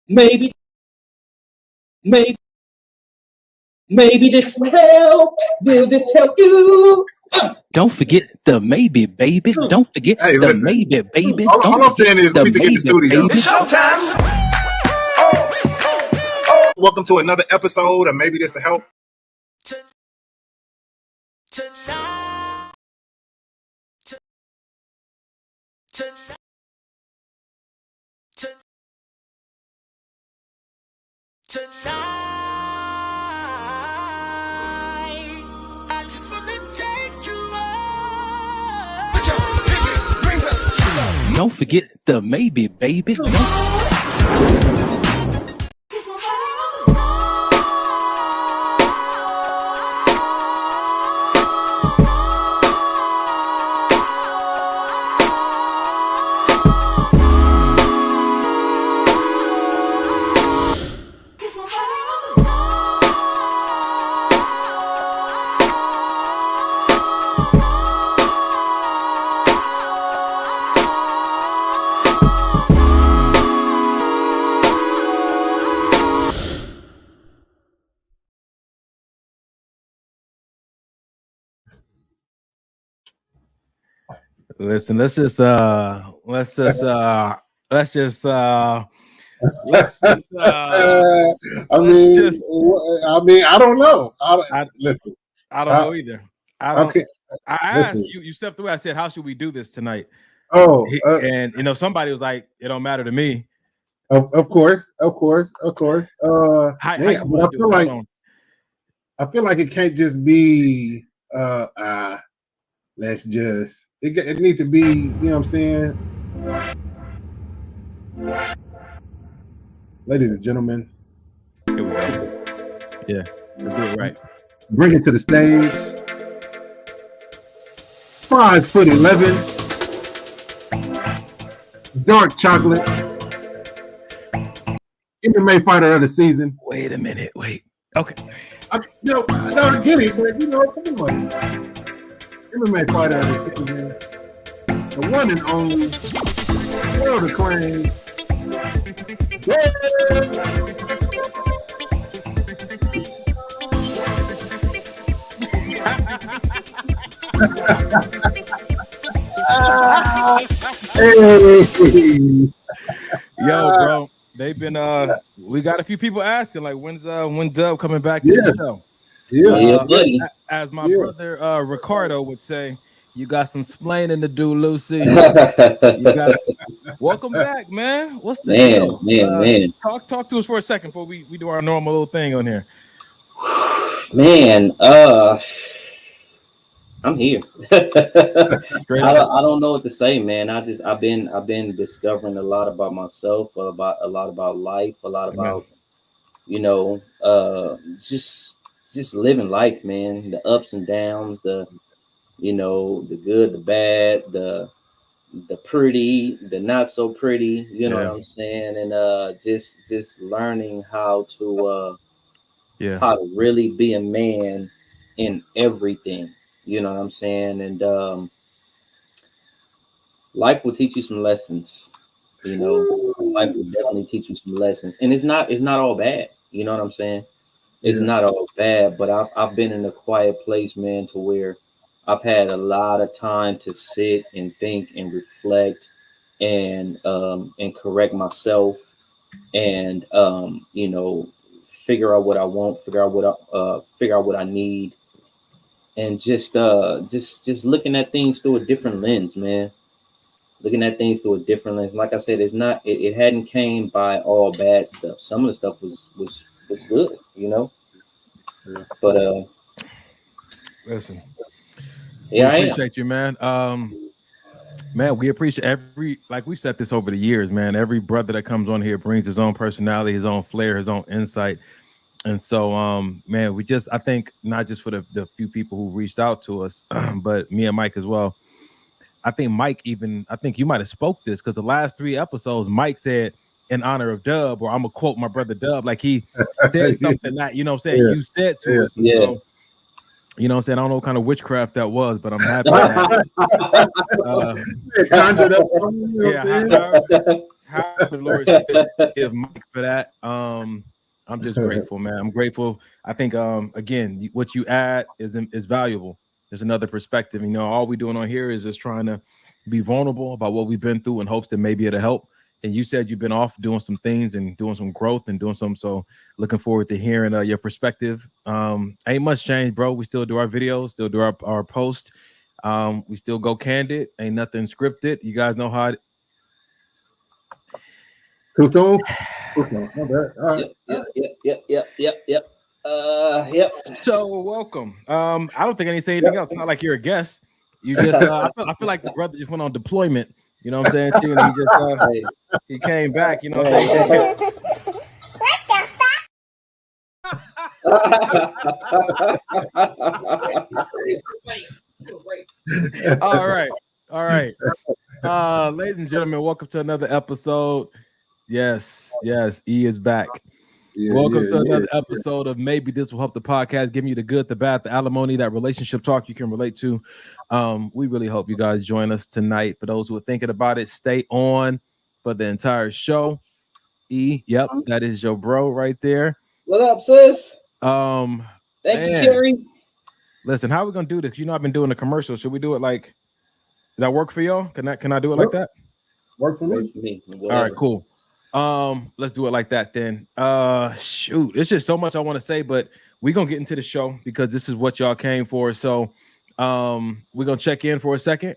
Maybe, maybe, maybe this will help. Will this help you? Don't forget the maybe, baby. Don't forget the maybe, baby. All I'm saying is we need to get in the studio. It's showtime. Welcome to another episode of Maybe This Will Help. Don't forget the maybe, baby. Listen, let's just I mean, I don't know. Listen, I don't know either. Okay. I asked you. You stepped away. I said, "How should we do this tonight?" And somebody was like, "It don't matter to me." Of course. I feel like it can't just be. Let's just. It needs to be. You know what I'm saying? Ladies and gentlemen. Here we go. Yeah, let's do it right. Bring it to the stage. 5'11", dark chocolate, MMA fighter of the season. Wait a minute. Wait. Okay. I get it, but come on. MMA fighter of the season. The one and only, world acclaimed. Yo, bro, they've been we got a few people asking like when Dub coming back to the show. Buddy. As my brother Ricardo would say, you got some splaining to do, Lucy. Welcome back, man. What's the deal? Man. Talk to us for a second before we do our normal little thing on here. Man, I'm here. I don't know what to say, man. I've been discovering a lot about myself, a lot about life, a lot about just living life, man. The ups and downs, the good, the bad, the pretty, the not so pretty, you know what I'm saying? And just learning how to really be a man in everything, you know what I'm saying? And life will teach you some lessons, life will definitely teach you some lessons. And it's not all bad, you know what I'm saying? It's not all bad, but I've been in a quiet place, man, to where I've had a lot of time to sit and think and reflect and correct myself and figure out what I want, figure out what I need, and just looking at things through a different lens, man. Looking at things through a different lens. Like I said, it hadn't came by all bad stuff. Some of the stuff was good, But listen. Yeah, we appreciate you, man. Man, we appreciate we've said this over the years, man. Every brother that comes on here brings his own personality, his own flair, his own insight. And so, man, I think not just for the few people who reached out to us, but me and Mike as well. I think you might have spoke this because the last 3 episodes, Mike said in honor of Dub, or I'm gonna quote my brother Dub, like he said something that, you saying, you said to us. And so, you know what I'm saying? I don't know what kind of witchcraft that was, but I'm happy that how the Lord give Mike for that. I'm just grateful, man. I'm grateful. I think again, what you add is valuable. There's another perspective. You know, all we're doing on here is just trying to be vulnerable about what we've been through in hopes that maybe it'll help. And you said you've been off doing some things and doing some growth and doing some. So looking forward to hearing your perspective. Ain't much change, bro. We still do our videos, still do our posts. We still go candid. Ain't nothing scripted. You guys know how. Too soon? Too soon. My bad. All right. Yep. So welcome. I don't think I need to say anything else. It's not like you're a guest. You just I feel like the brother just went on deployment. You know what I'm saying? Too, and he just he came back. You know what I'm saying? All right. Ladies and gentlemen, welcome to another episode. Yes, E is back. Welcome to another episode of Maybe This Will Help the Podcast, giving you the good, the bad, the alimony, that relationship talk you can relate to. We really hope you guys join us tonight. For those who are thinking about it, stay on for the entire show. E, yep, that is your bro right there. What up, sis? Thank you, Kerry. Listen, how are we gonna do this? You know, I've been doing the commercial. Should we do it like? Does that work for y'all? Can I do it like that? Work for me. All right, cool. Let's do it like that then. Shoot, it's just so much I want to say, but we're gonna get into the show because this is what y'all came for. So we're gonna check in for a second.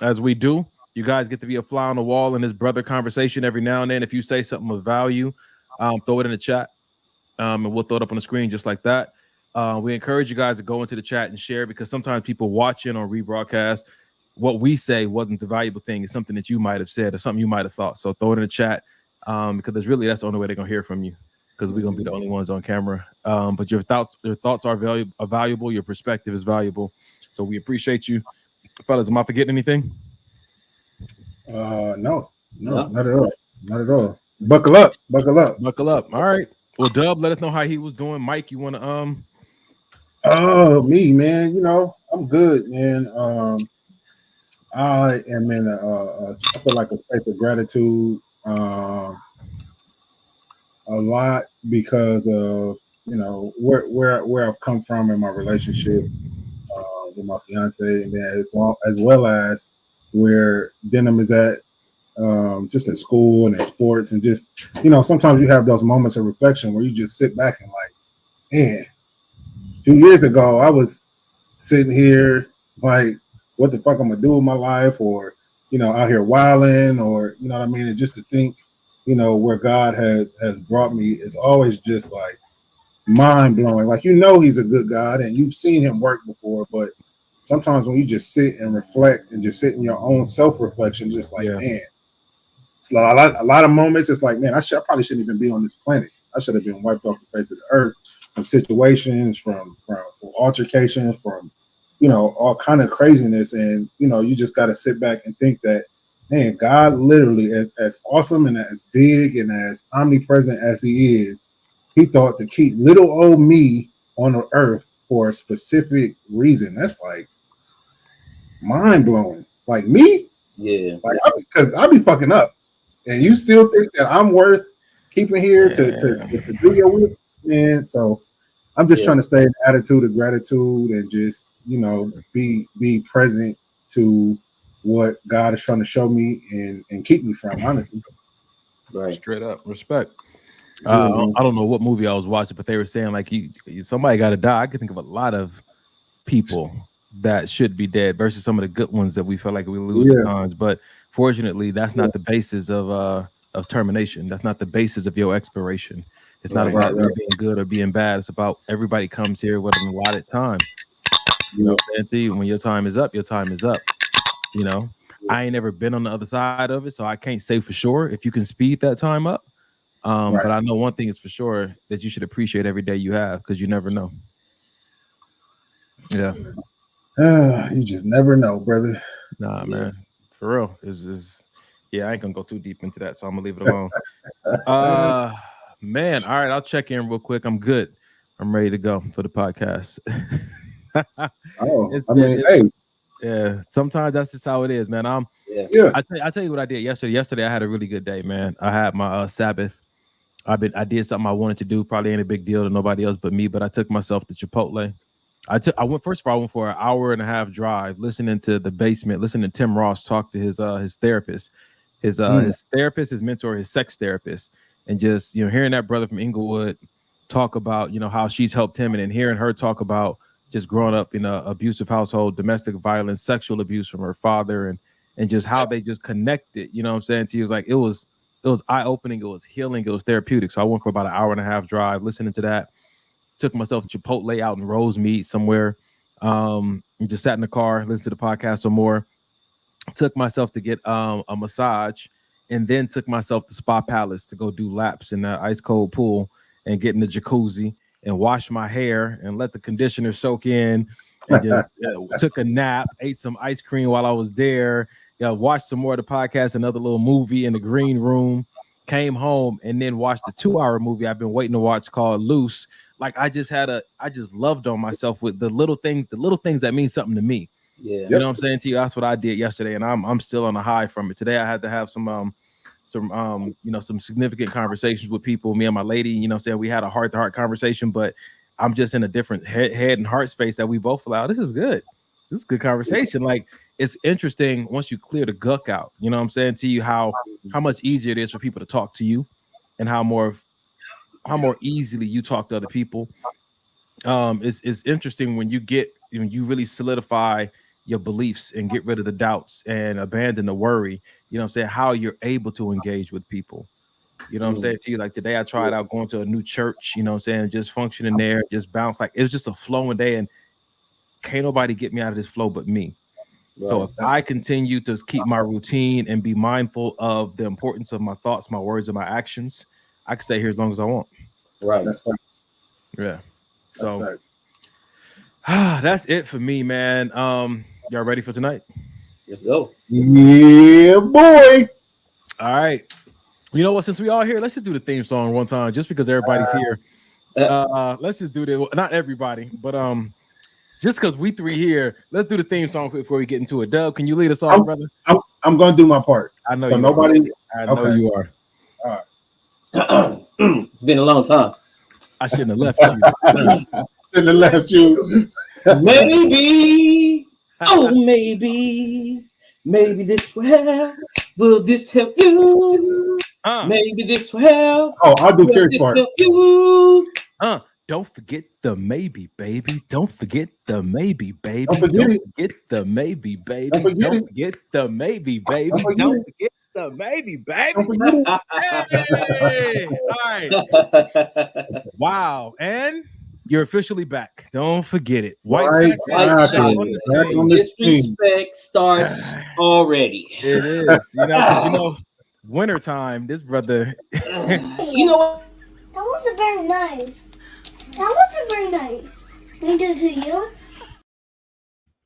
As we do, you guys get to be a fly on the wall in this brother conversation every now and then. If you say something of value, throw it in the chat. And we'll throw it up on the screen just like that. We encourage you guys to go into the chat and share, because sometimes people watching or rebroadcast, what we say wasn't the valuable thing. It's something that you might have said or something you might have thought. So throw it in the chat. Because that's the only way they're gonna hear from you, because we're gonna be the only ones on camera. But your thoughts are valuable. Your perspective is valuable. So we appreciate you, fellas. Am I forgetting anything? No, not at all. Not at all. Buckle up. All right. Well, Dub, let us know how he was doing. Mike, you want to me, man. You know, I'm good, man. I am in I feel like a space of gratitude. A lot because of, you know, where I've come from in my relationship with my fiance, and then as well as where Denim is at, just at school and at sports, and just, you know, sometimes you have those moments of reflection where you just sit back and like, man, a few years ago I was sitting here like, what the fuck I'm gonna do with my life, or, you know, out here wilding, or, you know what I mean? And just to think, you know, where God has brought me is always just like mind blowing. Like, you know, he's a good God and you've seen him work before, but sometimes when you just sit and reflect and just sit in your own self-reflection, just like, man, it's a lot of moments. It's like, man, I probably shouldn't even be on this planet. I should have been wiped off the face of the earth, from situations, from altercations, from, you know, all kind of craziness. And, you know, you just got to sit back and think that, man, God literally, as awesome and as big and as omnipresent as he is, he thought to keep little old me on the earth for a specific reason. That's like mind blowing. Like me? Yeah. Like, because I be fucking up. And you still think that I'm worth keeping here to do your will? Man, so I'm just trying to stay in the attitude of gratitude and just, you know, be present to what God is trying to show me and keep me from, honestly. Right. Straight up. Respect. I don't know what movie I was watching, but they were saying like somebody got to die. I could think of a lot of people that should be dead versus some of the good ones that we feel like we lose at times. But fortunately, that's not the basis of termination. That's not the basis of your expiration. It's not about you being good or being bad. It's about everybody comes here with an allotted time. You know what I'm saying? When your time is up, your time is up. You know, I ain't never been on the other side of it, so I can't say for sure if you can speed that time up. But I know one thing is for sure, that you should appreciate every day you have, because you never know. Yeah. You just never know, brother. Nah, man. For real. I ain't gonna go too deep into that, so I'm gonna leave it alone. Man, all right, I'll check in real quick. I'm good. I'm ready to go for the podcast. Hey. Yeah, sometimes that's just how it is, man. Yeah. I tell you what I did yesterday. Yesterday I had a really good day, man. I had my Sabbath. I did something I wanted to do. Probably ain't a big deal to nobody else but me. But I took myself to Chipotle. I went for an hour and a half drive, listening to The Basement, listening to Tim Ross talk to his therapist, his therapist, his mentor, his sex therapist, and just hearing that brother from Inglewood talk about how she's helped him, and then hearing her talk about just growing up in an abusive household, domestic violence, sexual abuse from her father, and just how they just connected. You know what I'm saying? To you, it was eye-opening, it was healing, it was therapeutic. So I went for about an hour and a half drive listening to that. Took myself to Chipotle out in Rosemead somewhere. And just sat in the car, listened to the podcast some more. Took myself to get a massage, and then took myself to Spa Palace to go do laps in the ice cold pool and get in the jacuzzi and wash my hair and let the conditioner soak in, and just took a nap, ate some ice cream while I was there. Watched some more of the podcast, another little movie in the green room. Came home and then watched the 2-hour movie I've been waiting to watch called Loose. Like I just loved on myself with the little things that mean something to me. Yeah. You know what I'm saying to you? That's what I did yesterday, and I'm still on a high from it. Today I had to have some significant conversations with people, me and my lady. You know what I'm saying? We had a heart-to-heart conversation, but I'm just in a different head and heart space that we both allow. This is good. This is good conversation. Like, it's interesting once you clear the guck out. You know what I'm saying to you, how much easier it is for people to talk to you, and how more easily you talk to other people. It's interesting when you really solidify your beliefs and get rid of the doubts and abandon the worry. You know what I'm saying? How you're able to engage with people. You know what I'm saying to you? Like today I tried out going to a new church, you know what I'm saying? Just functioning there, just bounce. Like it was just a flowing day, and can't nobody get me out of this flow but me. Right. So if I continue to keep my routine and be mindful of the importance of my thoughts, my words, and my actions, I can stay here as long as I want. Right. That's fine. Yeah. So that's it for me, man. Y'all ready for tonight? Let's go. Yeah, boy. All right. You know what? Since we all here, let's just do the theme song one time, just because everybody's here. Let's just do the not everybody, but just because we three here, let's do the theme song before we get into it. Dub, can you lead us off, brother? I'm gonna do my part. I know. So you nobody. Are. I know you are. All right. It's been a long time. I shouldn't have left you. Shouldn't have left you. Maybe, maybe this will help. Will this help you? Maybe this will help. Oh, I'll do Carrie's part. Don't forget the maybe, baby. Don't forget the maybe, baby. Don't forget the maybe, baby. Don't forget the maybe, baby. Don't forget the maybe, baby. Hey! All right. Wow. And you're officially back. Don't forget it. White shot. Disrespect starts already. It is. You know, wintertime, this brother. You know what? That wasn't very nice. Can I do it to you?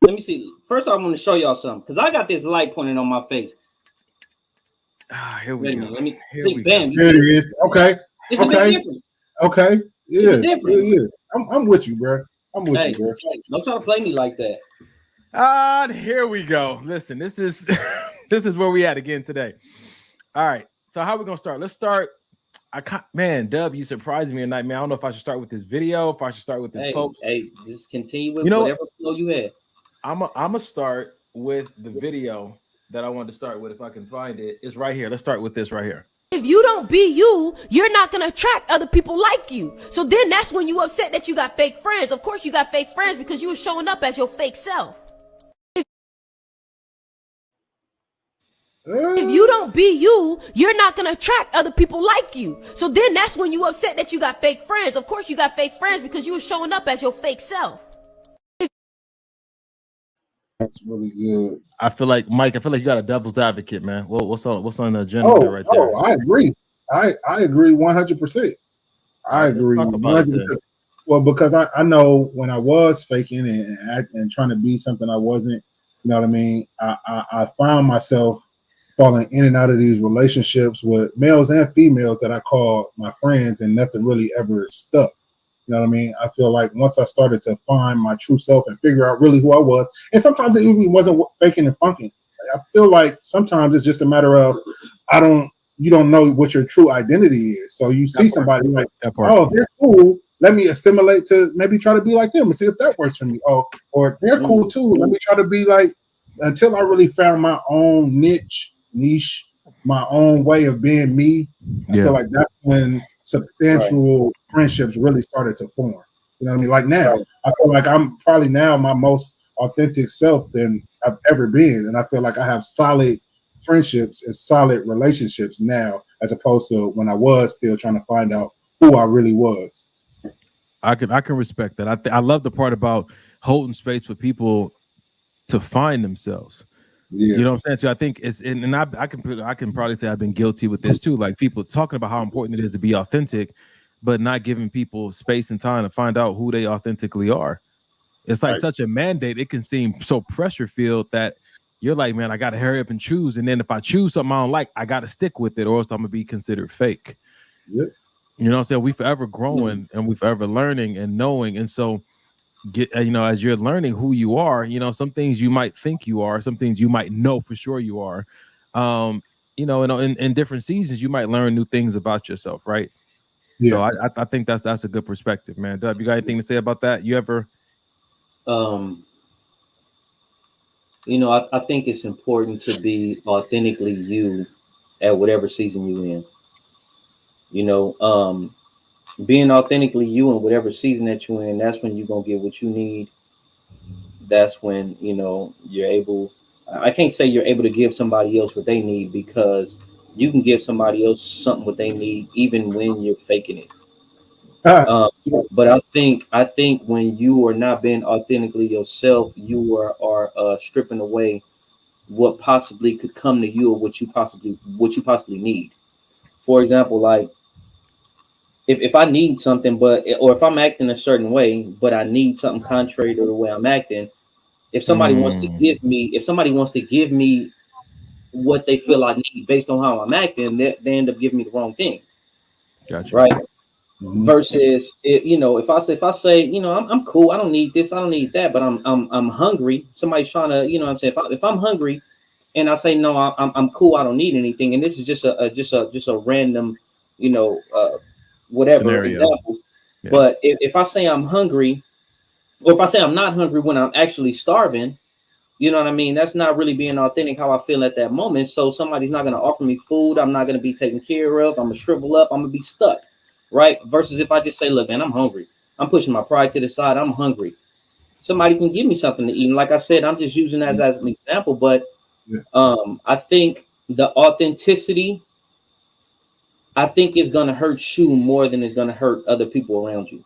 Let me see. First, I want to show y'all something because I got this light pointing on my face. Here we go. Let me see. Bam. There it is. Okay. It's a big difference. Okay. Yeah. It's a difference. Yeah. I'm with you, bro. I'm with you, bro. Don't try to play me like that. Here we go. Listen, this is where we at again today. All right. So how we gonna start? Let's start. Dub, you surprised me tonight, man. I don't know if I should start with this video, if I should start with this post. Hey, just continue with whatever flow you had. I'm gonna start with the video that I wanted to start with. If I can find it, it's right here. Let's start with this right here. If you don't be you, you're not going to attract other people like you. So then that's when you upset that you got fake friends. Of course you got fake friends because you were showing up as your fake self. If you don't be you, you're not going to attract other people like you. So then that's when you upset that you got fake friends. Of course you got fake friends because you were showing up as your fake self. That's really good. I feel like you got a devil's advocate, man. What's on the agenda right there? Oh, I agree. I agree 100%. I agree 100%. Well, because I know when I was faking and trying to be something I wasn't, you know what I mean? I found myself falling in and out of these relationships with males and females that I call my friends, and nothing really ever stuck. You know what I mean? I feel like once I started to find my true self and figure out really who I was, and sometimes it even wasn't faking and funking I feel like sometimes it's just a matter of you don't know what your true identity is. So you see somebody like, oh, they're cool. Let me assimilate to maybe try to be like them and see if that works for me. Oh, or they're cool too. Let me try to be like, until I really found my own niche, my own way of being me. I feel like that's when substantial friendships really started to form. You know what I mean? Like now, I feel like I'm probably now my most authentic self than I've ever been. And I feel like I have solid friendships and solid relationships now, as opposed to when I was still trying to find out who I really was. I can respect that. I love the part about holding space for people to find themselves. Yeah. You know what I'm saying? So I think it's, and I can probably say I've been guilty with this too. Like people talking about how important it is to be authentic, but not giving people space and time to find out who they authentically are. It's like such a mandate. It can seem so pressure filled that you're like, man, I got to hurry up and choose. And then if I choose something I don't like, I got to stick with it, or else I'm going to be considered fake. Yep. You know what I'm saying? We forever growing and we forever learning and knowing. And so, as you're learning who you are, some things you might think you are, some things you might know for sure you are. In different seasons, you might learn new things about yourself, right? Yeah. So I think that's a good perspective, man. Dub, you got anything to say about that? You ever? I think it's important to be authentically you at whatever season you're in. Being authentically you in whatever season that you're in, that's when you're going to get what you need. That's when, you're able, I can't say you're able to give somebody else what they need, because you can give somebody else something what they need even when you're faking it. But I think when you are not being authentically yourself, you are stripping away what possibly could come to you, or what you possibly need. For example, like if I need something, or if I'm acting a certain way, but I need something contrary to the way I'm acting, if somebody wants to give me what they feel I need based on how I'm acting, they end up giving me the wrong thing. Gotcha. Right. Mm-hmm. Versus, if I say, I'm cool, I don't need this, I don't need that, but I'm hungry. Somebody's trying to, what I'm saying, if I'm hungry, and I say no, I'm cool, I don't need anything, and this is just a random, whatever scenario. Example. Yeah. But if I say I'm hungry, or if I say I'm not hungry when I'm actually starving, you know what I mean? That's not really being authentic how I feel at that moment. So somebody's not going to offer me food. I'm not going to be taken care of. I'm going to shrivel up. I'm going to be stuck. Right? Versus if I just say, look, man, I'm hungry. I'm pushing my pride to the side. I'm hungry. Somebody can give me something to eat. And like I said, I'm just using that as an example. But I think the authenticity, I think it's going to hurt you more than it's going to hurt other people around you.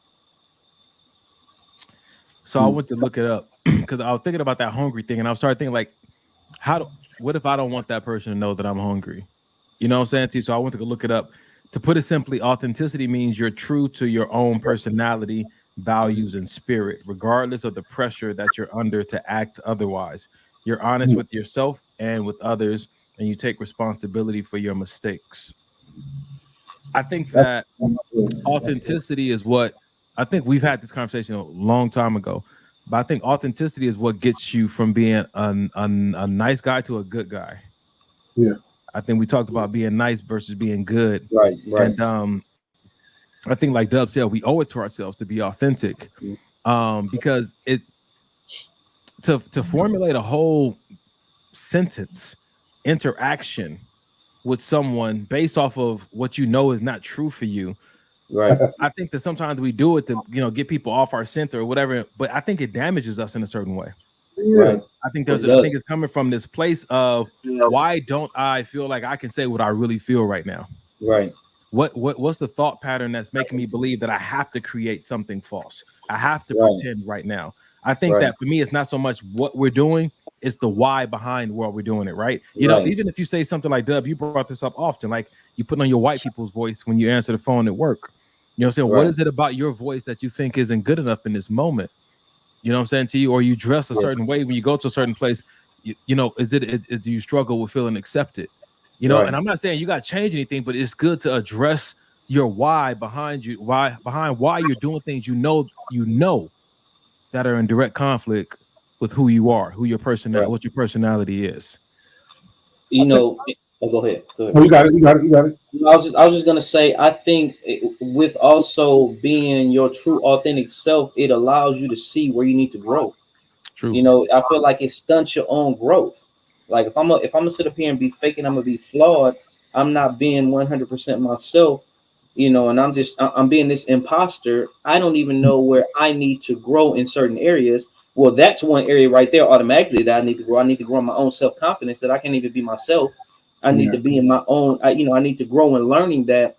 So I went to look it up because I was thinking about that hungry thing, and I started thinking like, what if I don't want that person to know that I'm hungry? You know what I'm saying? So I went to look it up. To put it simply, authenticity means you're true to your own personality, values, and spirit, regardless of the pressure that you're under to act otherwise. You're honest with yourself and with others, and you take responsibility for your mistakes. I think that authenticity is what, I think we've had this conversation a long time ago, but I think authenticity is what gets you from being a nice guy to a good guy. Yeah. I think we talked about being nice versus being good. Right. And I think, like Dub said, we owe it to ourselves to be authentic, because to formulate a whole sentence, interaction with someone based off of what you know is not true for you. Right. I think that sometimes we do it to, get people off our scent or whatever, but I think it damages us in a certain way. Right. I think it's coming from this place of why don't I feel like I can say what I really feel right now? Right. What's the thought pattern that's making me believe that I have to create something false? I have to pretend right now. I think that for me, it's not so much what we're doing, it's the why behind what we're doing it, right? You know, even if you say something like, Dub, you brought this up often, like you put on your white people's voice when you answer the phone at work. You know what I'm saying? What is it about your voice that you think isn't good enough in this moment? You know what I'm saying to you? Or you dress a certain way when you go to a certain place, is you struggle with feeling accepted? You know, and I'm not saying you got to change anything, but it's good to address your why behind why you're doing things you know that are in direct conflict with who you are, who your personality, what your personality is. you know, oh, go ahead. Go ahead. Oh, you got it. You got it. You got it. I was just gonna say, I think with also being your true authentic self, it allows you to see where you need to grow. True. You know, I feel like it stunts your own growth. Like if I'm gonna sit up here and be faking, I'm gonna be flawed. I'm not being 100% myself. You know, and I'm being this imposter. I don't even know where I need to grow in certain areas. Well, that's one area right there automatically that I need to grow. I need to grow in my own self-confidence that I can't even be myself. I need to be in my own, I need to grow in learning that,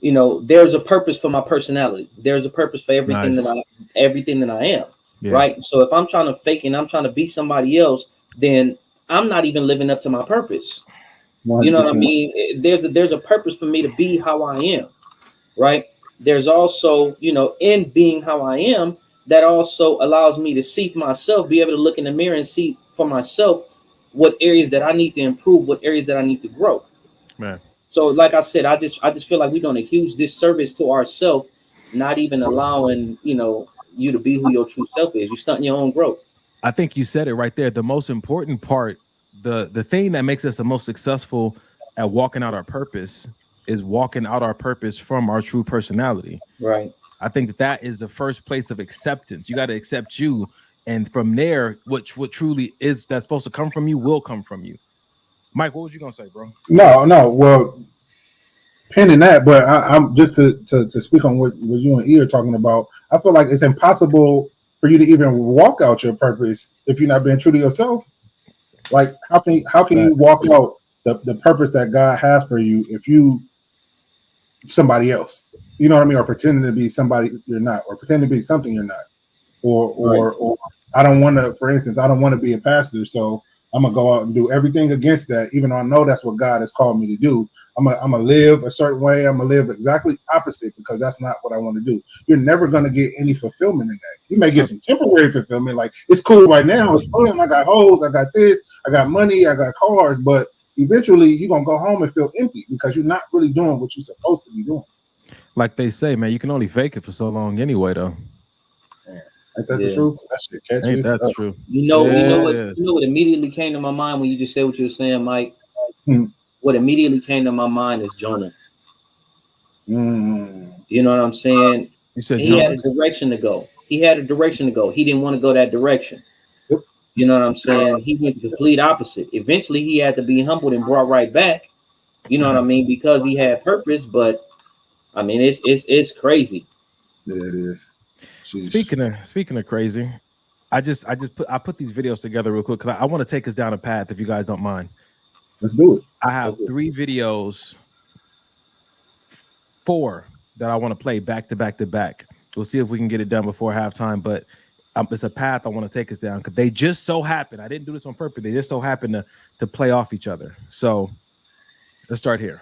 you know, there's a purpose for my personality. There's a purpose for everything that I am. Yeah. Right. So if I'm trying to fake and I'm trying to be somebody else, then I'm not even living up to my purpose. 100%. You know what I mean? There's a purpose for me to be how I am. Right. There's also, you know, in being how I am, that also allows me to see for myself, be able to look in the mirror and see for myself what areas that I need to improve, what areas that I need to grow. Man. So like I said, I just feel like we're doing a huge disservice to ourselves, not even allowing, you know, you to be who your true self is. You're stunting your own growth. I think you said it right there. The most important part, the thing that makes us the most successful at walking out our purpose is walking out our purpose from our true personality. Right. I think that is the first place of acceptance. You got to accept you. And from there, what truly is that's supposed to come from you will come from you. Mike, what was you gonna say, bro? No. Well, pending that, but I'm just to speak on what you and E are talking about. I feel like it's impossible for you to even walk out your purpose if you're not being true to yourself. Like, how can you walk out the purpose that God has for you if you somebody else? You know what I mean? Or pretending to be somebody you're not, or pretending to be something you're not. Or I don't want to, for instance, I don't want to be a pastor, so I'm gonna go out and do everything against that, even though I know that's what God has called me to do. I'm gonna live a certain way. I'm gonna live exactly opposite because that's not what I want to do. You're never gonna get any fulfillment in that. You may get some temporary fulfillment, like it's cool right now, it's fun. I got hoes, I got this, I got money, I got cars, but eventually you're gonna go home and feel empty because you're not really doing what you're supposed to be doing. Like they say, man, you can only fake it for so long anyway, though. Ain't that the truth? That shit catchy. Ain't that true? You know what immediately came to my mind when you just said what you were saying, Mike? What immediately came to my mind is Jonah. You know what I'm saying? You said he had a direction to go. He didn't want to go that direction. Yep. You know what I'm saying? He went the complete opposite. Eventually, he had to be humbled and brought right back. You know what I mean? Because he had purpose. But I mean, it's crazy. Yeah, it is. Jeez. Speaking of crazy, I put these videos together real quick because I want to take us down a path if you guys don't mind. Let's do it. I have 3 videos, 4 that I want to play back to back to back. We'll see if we can get it done before halftime, but it's a path I want to take us down because they just so happen. I didn't do this on purpose. They just so happen to play off each other. So let's start here.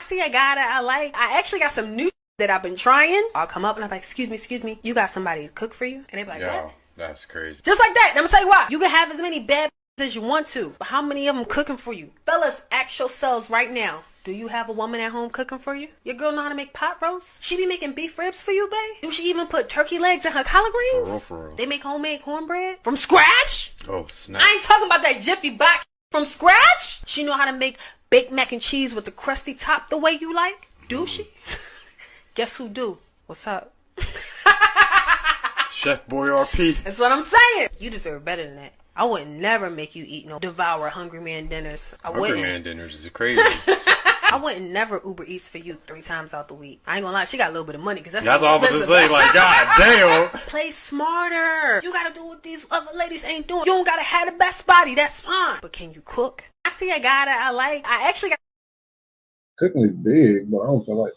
See, I actually got some new that I've been trying. I'll come up and I'm like, excuse me, you got somebody to cook for you? And they be like, yo, that's crazy. Just like that. I'm gonna tell you why. You can have as many bad as you want to, but how many of them cooking for you? Fellas, ask yourselves right now. Do you have a woman at home cooking for you? Your girl know how to make pot roast? She be making beef ribs for you, babe? Do she even put turkey legs in her collard greens? For real. They make homemade cornbread from scratch? Oh, snap. I ain't talking about that Jiffy box from scratch. She know how to make baked mac and cheese with the crusty top the way you like? Do she? Guess who do? What's up? Chef Boy RP. That's what I'm saying. You deserve better than that. I would never make you eat no devour hungry man dinners. Hungry man dinners is crazy. I wouldn't never Uber Eats for you 3 times out the week. I ain't gonna lie, she got a little bit of money because that's all I'm about to say. Like, god damn. Play smarter. You gotta do what these other ladies ain't doing. You don't gotta have the best body. That's fine. But can you cook? I see a guy that I like. I actually got. Cooking is big, but I don't feel like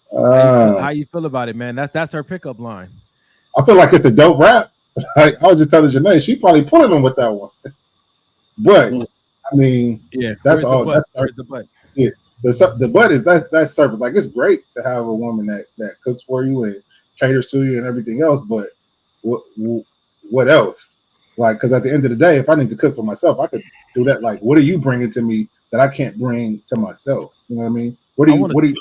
how you feel about it, man? That's her pickup line. I feel like it's a dope rap. Like, I was just telling Janae, she probably pulling him with that one. But I mean, yeah, that's all. That's the butt. Yeah, the butt is that's surface. Like, it's great to have a woman that cooks for you and caters to you and everything else. But what else? Like, because at the end of the day, if I need to cook for myself, I could do that. Like, what are you bringing to me that I can't bring to myself? You know what I mean? What do you?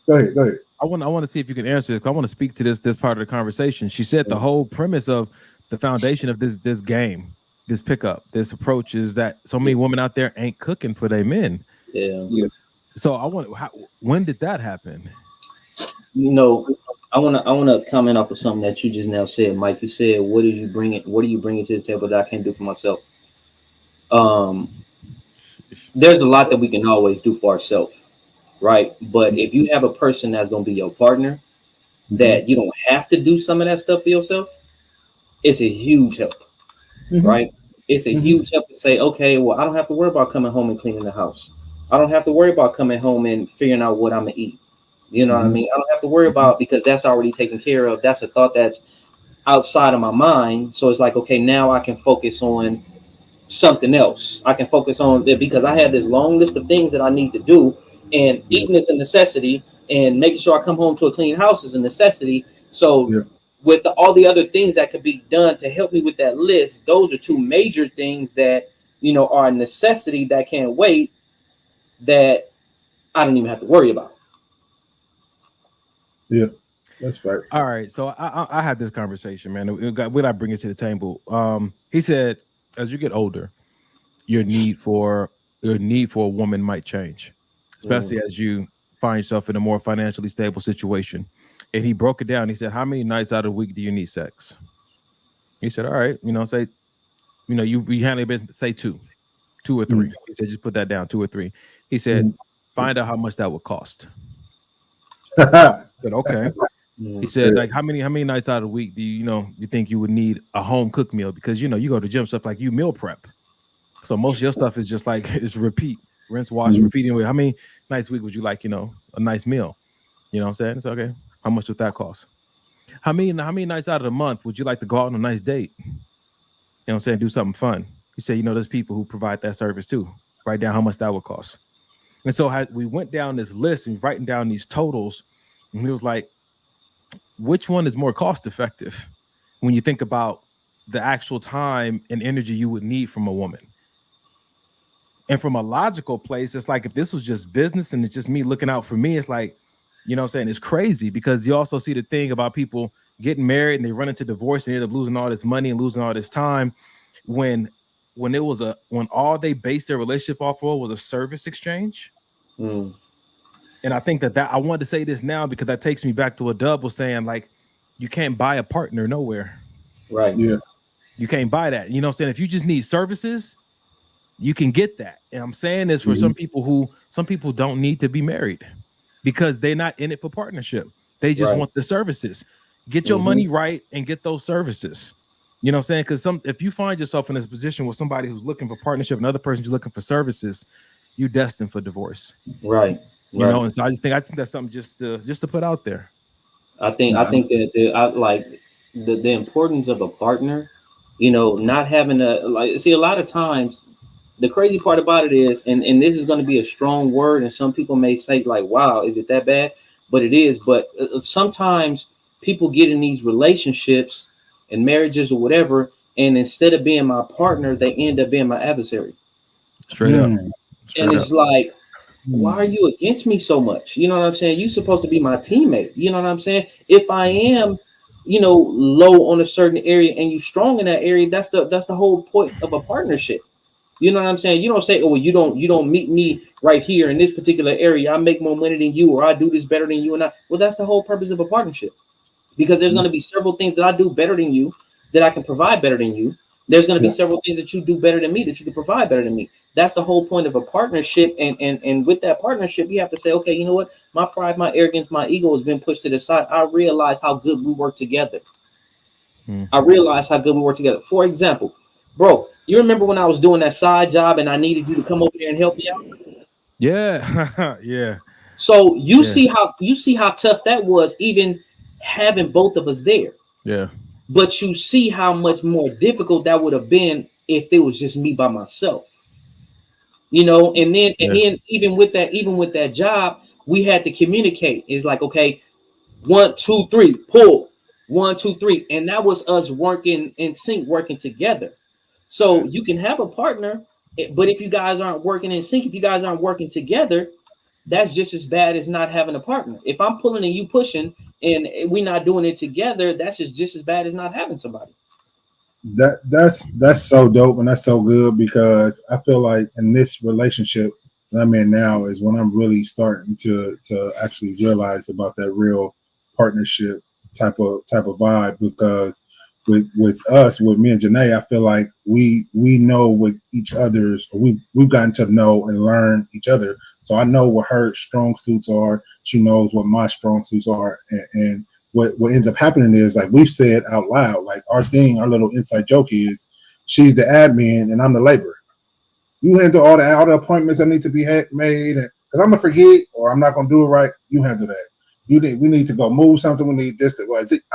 Go ahead. I want to see if you can answer this. I want to speak to this part of the conversation. She said the whole premise of the foundation of this game, this pickup, this approach is that so many women out there ain't cooking for their men. Yeah. So when did that happen? You know, I wanna comment off of something that you just now said, Mike. You said, what do you bring to the table that I can't do for myself? There's a lot that we can always do for ourselves, right? But if you have a person that's gonna be your partner, that you don't have to do some of that stuff for yourself, it's a huge help, right? It's a huge help to say, okay, well, I don't have to worry about coming home and cleaning the house. I don't have to worry about coming home and figuring out what I'm gonna eat. You know what I mean? I don't have to worry about, because that's already taken care of. That's a thought that's outside of my mind. So it's like, okay, now I can focus on something else. I can focus on it because I have this long list of things that I need to do, and eating is a necessity, and making sure I come home to a clean house is a necessity. So with all the other things that could be done to help me with that list, those are two major things that, you know, are a necessity that can't wait, that I don't even have to worry about. Yeah, that's right. All right, so I had this conversation, man. What I bring it to the table. He said, as you get older, your need for a woman might change, especially as you find yourself in a more financially stable situation. And he broke it down. He said, how many nights out of the week do you need sex? He said, all right, say, you handle it, say two or three. He said, just put that down, 2 or 3. He said, find out how much that would cost. I said, okay. He said, like, how many nights out of the week do you think you would need a home cooked meal? Because you go to gym, stuff like you meal prep. So most of your stuff is just like it's repeat, rinse, wash, repeating. How many nights a week would you like, a nice meal? You know what I'm saying? It's okay. How much would that cost? How many nights out of the month would you like to go out on a nice date? You know what I'm saying? Do something fun. He said, there's people who provide that service too. Write down how much that would cost. And so we went down this list and writing down these totals, and he was like, which one is more cost effective when you think about the actual time and energy you would need from a woman? And from a logical place, it's like, if this was just business and it's just me looking out for me, it's like, you know what I'm saying? It's crazy, because you also see the thing about people getting married and they run into divorce and end up losing all this money and losing all this time when all they based their relationship off of was a service exchange. And I think that I wanted to say this now because that takes me back to what Dub was saying, like, you can't buy a partner nowhere. Right. Yeah. You can't buy that. You know what I'm saying? If you just need services, you can get that. And I'm saying this for some people don't need to be married because they're not in it for partnership. They just want the services. Get your money right and get those services. You know what I'm saying? Because if you find yourself in this position with somebody who's looking for partnership and another person who's looking for services, you're destined for divorce. Right. You know, and so I think that's something just to put out there. I think that the importance of a partner, not having a lot of times the crazy part about it is, and this is going to be a strong word, and some people may say like, wow, is it that bad? But it is. But sometimes people get in these relationships and marriages or whatever, and instead of being my partner, they end up being my adversary. Straight up. It's like, why are you against me so much? You know what I'm saying? You're supposed to be my teammate. You know what I'm saying? If I am, low on a certain area and you strong in that area, that's the whole point of a partnership. You know what I'm saying? You don't say, oh, well, you don't meet me right here in this particular area. I make more money than you, or I do this better than you. And well, that's the whole purpose of a partnership, because there's going to be several things that I do better than you, that I can provide better than you. There's going to be several things that you do better than me, that you can provide better than me. That's the whole point of a partnership. And with that partnership, you have to say, okay, you know what? My pride, my arrogance, my ego has been pushed to the side. I realize how good we work together. I realize how good we work together. For example, bro, you remember when I was doing that side job and I needed you to come over there and help me out? Yeah. Yeah. So you see how tough that was, even having both of us there. Yeah. But you see how much more difficult that would have been if it was just me by myself. And then even with that job, we had to communicate. It's like, okay, 1, 2, 3, pull, 1, 2, 3. And that was us working in sync, working together. So you can have a partner, but if you guys aren't working in sync, if you guys aren't working together, that's just as bad as not having a partner. If I'm pulling and you pushing and we're not doing it together, that's just as bad as not having somebody. That's so dope and that's so good, because I feel like in this relationship that I'm in now is when I'm really starting to actually realize about that real partnership type of vibe, because with us, with me and Janae, I feel like we know what each other's, we've gotten to know and learn each other. So I know what her strong suits are. She knows what my strong suits are, and what ends up happening is, like we've said out loud, like our little inside joke is, she's the admin and I'm the laborer. You handle all the appointments that need to be made, and because I'm gonna forget or I'm not gonna do it right, you handle that. We need to go move something. We need this.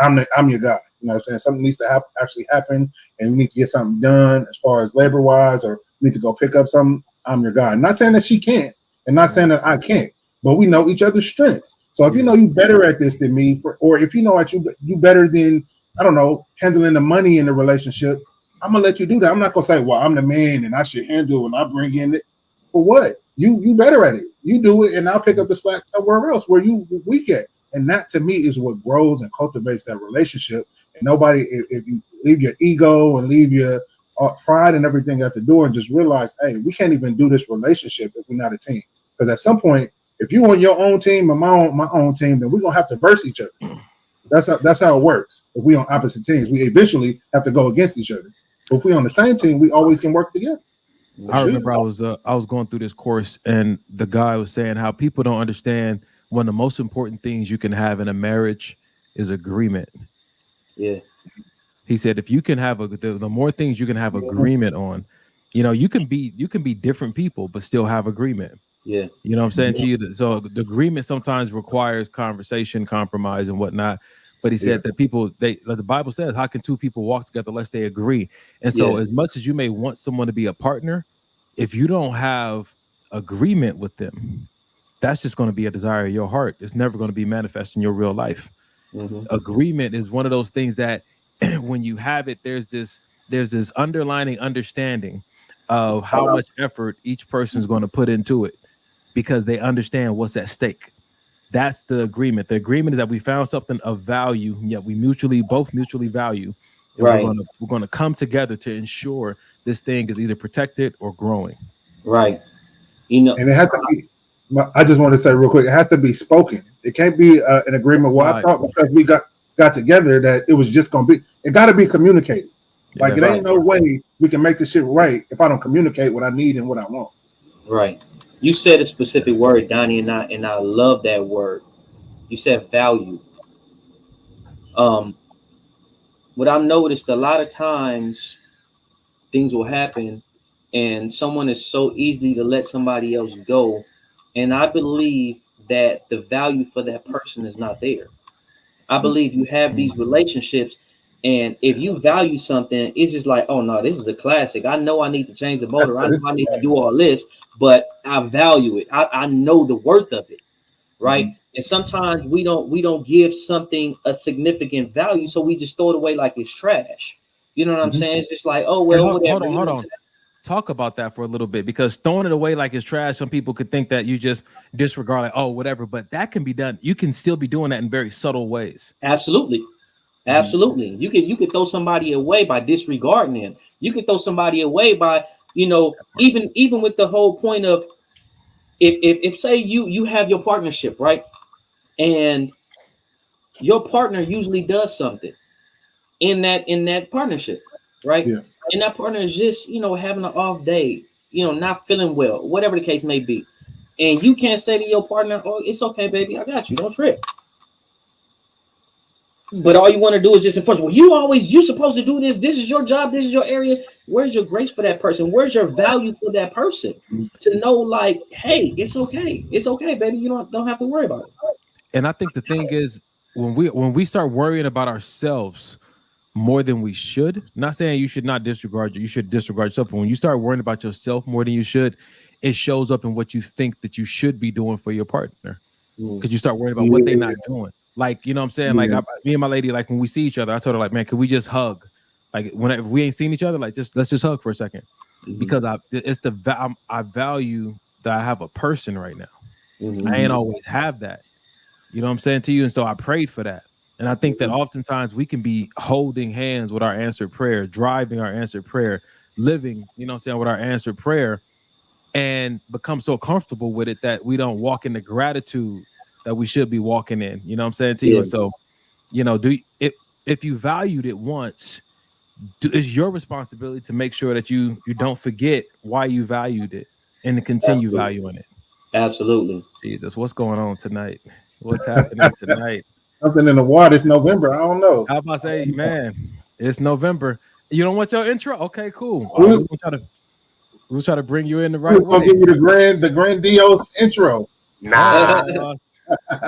I'm your guy. You know what I'm saying? Something needs to actually happen, and we need to get something done as far as labor wise, or we need to go pick up something. I'm your guy. Not saying that she can't, and not saying that I can't, but we know each other's strengths. So if you know you better at this than me, or if you know that you better than, I don't know, handling the money in the relationship, I'm gonna let you do that. I'm not gonna say, well, I'm the man and I should handle and I bring in it. For what? You better at it. You do it, and I'll pick up the slack somewhere else where you weak at. And that to me is what grows and cultivates that relationship. And nobody, if you leave your ego and leave your pride and everything at the door and just realize, hey, we can't even do this relationship if we're not a team. Because at some point, if you on your own team and my own team, then we're gonna have to verse each other. That's how it works. If we on opposite teams, we eventually have to go against each other. But if we on the same team, we always can work together. I remember I was going through this course, and the guy was saying how people don't understand one of the most important things you can have in a marriage is agreement. Yeah. He said if you can have the more things you can have agreement on, you can be different people but still have agreement. Yeah. You know what I'm saying to you? So the agreement sometimes requires conversation, compromise, and whatnot. But he said that the Bible says, how can two people walk together unless they agree? And so as much as you may want someone to be a partner, if you don't have agreement with them, that's just going to be a desire of your heart. It's never going to be manifest in your real life. Mm-hmm. Agreement is one of those things that when you have it, there's this underlining understanding of how much effort each person is going to put into it, because they understand what's at stake. That's the agreement. The agreement is that we found something of value, yet we both mutually value. And right. We're gonna come together to ensure this thing is either protected or growing. Right. And it has to be. I just want to say real quick, it has to be spoken. It can't be an agreement. Well, I thought because we got together that it was just gonna be. It got to be communicated. Like it ain't no way we can make this shit right if I don't communicate what I need and what I want. Right. You said a specific word, Donnie, and I love that word. You said value. What I've noticed a lot of times, things will happen, and someone is so easy to let somebody else go, and I believe that the value for that person is not there. I believe you have these relationships, and if you value something, it's just like, oh no, this is a classic. I know I need to change the motor. I know I need to do all this, but I value it. I know the worth of it, right? Mm-hmm. And sometimes we don't give something a significant value, so we just throw it away like it's trash. You know what I'm saying? It's just like, oh well, whatever. Hold on. Talk about that for a little bit, because throwing it away like it's trash, some people could think that you just disregard, like, oh, whatever. But that can be done. You can still be doing that in very subtle ways. Absolutely. Absolutely. You could throw somebody away by disregarding them. You could throw somebody away by, even with the whole point of if say you have your partnership, right? And your partner usually does something in that partnership, right? Yeah. And that partner is just, having an off day, not feeling well, whatever the case may be. And you can't say to your partner, oh, it's okay, baby, I got you, don't trip. But all you want to do is just enforce. Well, you supposed to do this. This is your job. This is your area. Where's your grace for that person? Where's your value for that person? To know, like, hey, it's okay. It's okay, baby. You don't have to worry about it. And I think the thing is, when we start worrying about ourselves more than we should, not saying you should not disregard you should disregard yourself, but when you start worrying about yourself more than you should, it shows up in what you think that you should be doing for your partner, because you start worrying about what they're not doing. Like, you know what I'm saying? Like me and my lady, like when we see each other, I told her, like, man, could we just hug? Like whenever we ain't seen each other, like let's just hug for a second, because I value that I have a person right now. I ain't always have that. You know what I'm saying to you? And so I prayed for that. And I think that oftentimes we can be holding hands with our answered prayer, driving our answered prayer, living, you know what I'm saying, with our answered prayer, and become so comfortable with it that we don't walk in the gratitude that we should be walking in. You know what I'm saying to you? And so, you know, if you valued it once, it's your responsibility to make sure that you don't forget why you valued it and to continue valuing it. Absolutely. Jesus, what's going on tonight? What's happening tonight? Something in the water. It's November. I don't know. I was about to say, man, it's November. You don't want your intro? Okay, cool. We'll try to bring you in the right way. I'll give you the grandiose intro. Nah.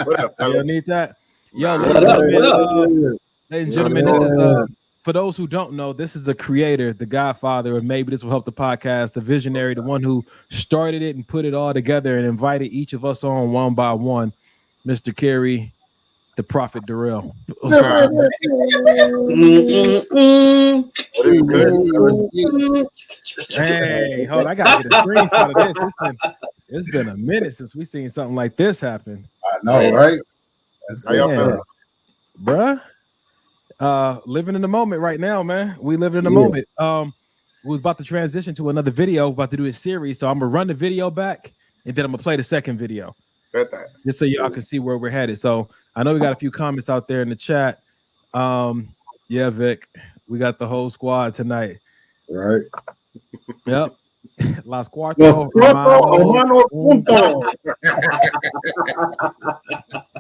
What up, you need that? Yo, ladies and gentlemen, this is for those who don't know, this is a creator, the godfather, or maybe this will help the podcast, the visionary, the one who started it and put it all together and invited each of us on one by one, Mr. Kerry, the Prophet Darrell. Hey, hold on, I gotta get a screenshot of this. It's been a minute since we seen something like this happen. I know, right? That's crazy. Bruh. Living in the moment right now, man. We live in the moment. We was about to transition to another video, about to do a series. So I'm gonna run the video back and then I'm gonna play the second video. Just so y'all can see where we're headed. So I know we got a few comments out there in the chat. Yeah, Vic, we got the whole squad tonight. Right. Yep. Las Cuatro.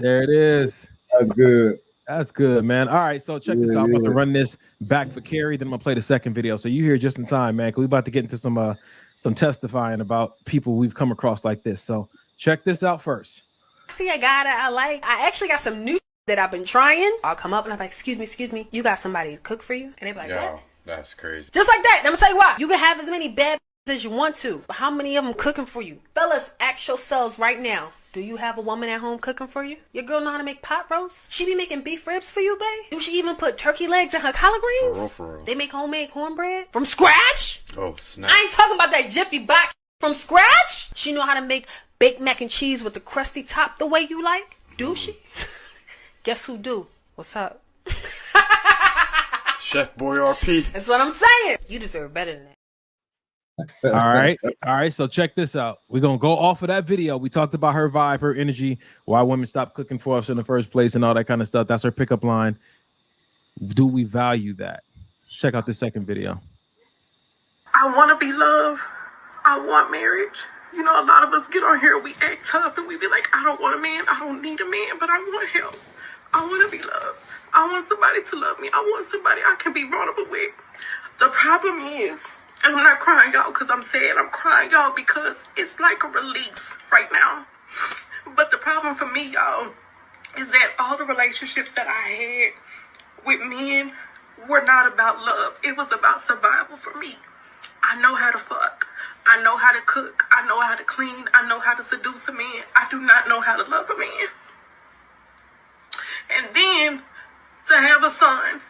There it is. That's good. That's good, man. All right, so check this out. I'm about to run this back for Kerry, then I'm gonna play the second video. So you here just in time, man. Cause we about to get into some testifying about people we've come across like this. So check this out first. See a guy that I like. I actually got some new that I've been trying. I'll come up and I'm like, excuse me. You got somebody to cook for you? And they be like, what? That's crazy. Just like that. I'm gonna tell you why. You can have as many bad as you want to, but how many of them cooking for you? Fellas, ask yourselves right now. Do you have a woman at home cooking for you? Your girl know how to make pot roast? She be making beef ribs for you, babe? Do she even put turkey legs in her collard greens? For real. They make homemade cornbread from scratch? Oh, snap. I ain't talking about that jiffy box from scratch. She know how to make baked mac and cheese with the crusty top the way you like? Do she? Guess who do? What's up? Chef Boy RP. That's what I'm saying. You deserve better than that. All right. So check this out. We're gonna go off of that video. We talked about her vibe, her energy, why women stop cooking for us in the first place, and all that kind of stuff. That's her pickup line. Do we value that? Check out this second video. I want to be loved. I want marriage. You know, a lot of us get on here, we act tough, and we be like, I don't want a man. I don't need a man, but I want him. I want to be loved. I want somebody to love me. I want somebody I can be vulnerable with. The problem is, and I'm not crying, y'all, because I'm sad. I'm crying, y'all, because it's like a release right now. But the problem for me, y'all, is that all the relationships that I had with men were not about love. It was about survival for me. I know how to fuck. I know how to cook. I know how to clean. I know how to seduce a man. I do not know how to love a man. And then to have a son,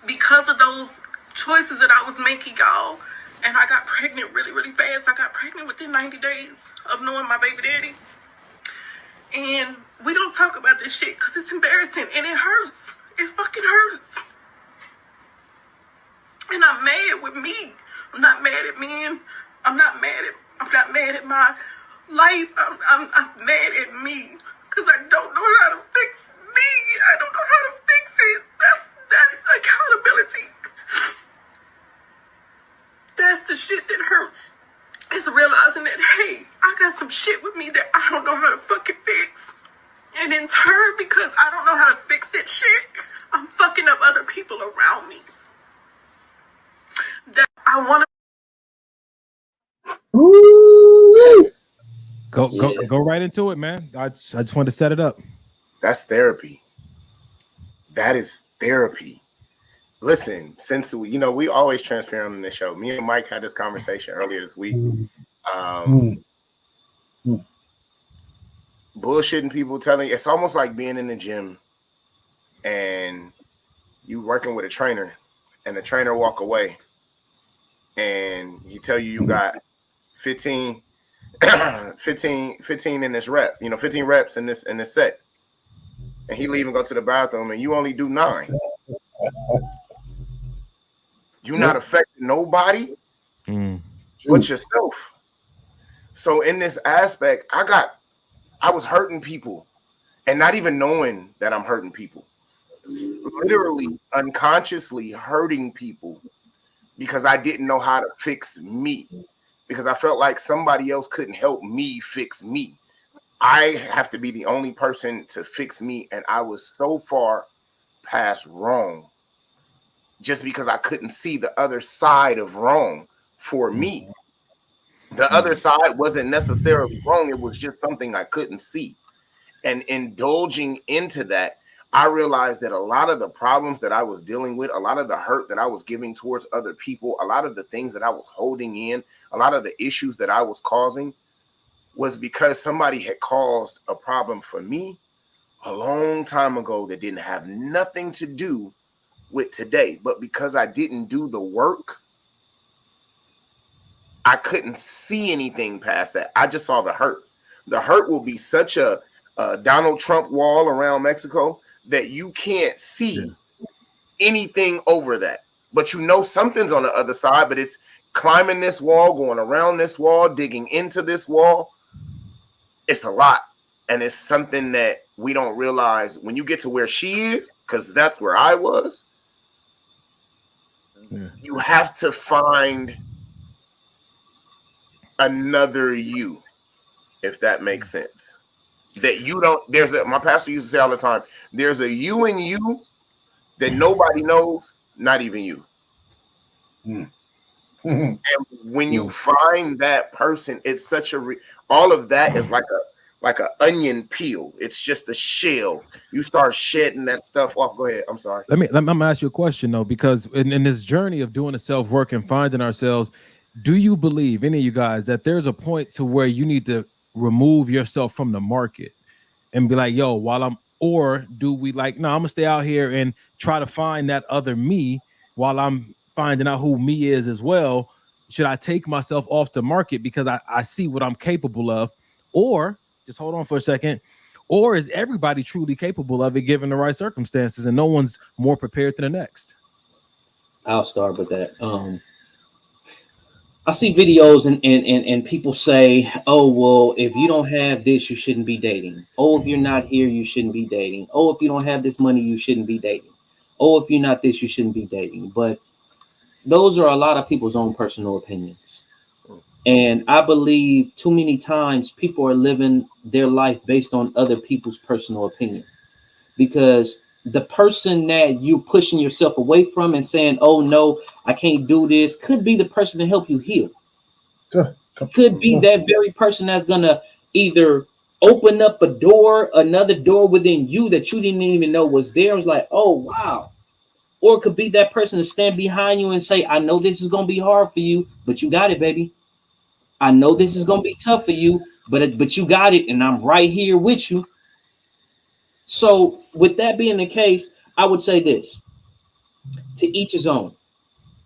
because of those choices that I was making, y'all, and I got pregnant really, really fast. I got pregnant within 90 days of knowing my baby daddy. And we don't talk about this shit because it's embarrassing and it hurts. It fucking hurts. And I'm mad with me. I'm not mad at men. I'm not mad at my life. I'm mad at me because I don't know how to fix me. I don't know how to fix it. That's accountability. That's the shit that hurts. Is realizing that, hey, I got some shit with me that I don't know how to fucking fix. And in turn, because I don't know how to fix that shit, I'm fucking up other people around me. That I want to go right into it, man. I just wanted to set it up. That's therapy. That is therapy. Listen, since we always transparent on this show. Me and Mike had this conversation earlier this week. Bullshitting people, telling it's almost like being in the gym and you working with a trainer and the trainer walk away and he tell you got 15 in this rep, 15 reps in this set. and he leave and go to the bathroom, and you only do 9. You're not affecting nobody but yourself. So in this aspect, I was hurting people and not even knowing that I'm hurting people. Literally unconsciously hurting people because I didn't know how to fix me, because I felt like somebody else couldn't help me fix me. I have to be the only person to fix me, and I was so far past wrong just because I couldn't see the other side of wrong for me. The other side wasn't necessarily wrong. It was just something I couldn't see. And indulging into that, I realized that a lot of the problems that I was dealing with, a lot of the hurt that I was giving towards other people, a lot of the things that I was holding in, a lot of the issues that I was causing was because somebody had caused a problem for me a long time ago that didn't have nothing to do with today. But because I didn't do the work, I couldn't see anything past that. I just saw the hurt. The hurt will be such a Donald Trump wall around Mexico that you can't see anything over that. But you know something's on the other side, but it's climbing this wall, going around this wall, digging into this wall. It's a lot. And it's something that we don't realize when you get to where she is, because that's where I was. You have to find another you, if that makes sense. That you don't, my pastor used to say all the time, there's a you in you that nobody knows, not even you. And when you find that person, it's such all of that is like an onion peel. It's just a shell. You start shedding that stuff off. Go ahead. I'm sorry. Let me ask you a question though, because in this journey of doing the self-work and finding ourselves, do you believe, any of you guys, that there's a point to where you need to remove yourself from the market and be like, yo, or do we like, no, I'm gonna stay out here and try to find that other me while I'm finding out who me is as well? Should I take myself off the market because I see what I'm capable of? Or just hold on for a second. Or is everybody truly capable of it given the right circumstances and no one's more prepared than the next? I'll start with that. I see videos and people say, oh, well, if you don't have this, you shouldn't be dating. Oh, if you're not here, you shouldn't be dating. Oh, if you don't have this money, you shouldn't be dating. Oh, if you're not this, you shouldn't be dating. But those are a lot of people's own personal opinions. And I believe too many times people are living their life based on other people's personal opinion, because the person that you're pushing yourself away from and saying, oh, no, I can't do this, could be the person to help you heal. Could be that very person that's going to either open up another door within you that you didn't even know was there. It was like, oh, wow. Or it could be that person to stand behind you and say, I know this is going to be hard for you, but you got it, baby. I know this is going to be tough for you, but you got it. And I'm right here with you. So with that being the case, I would say this: to each his own.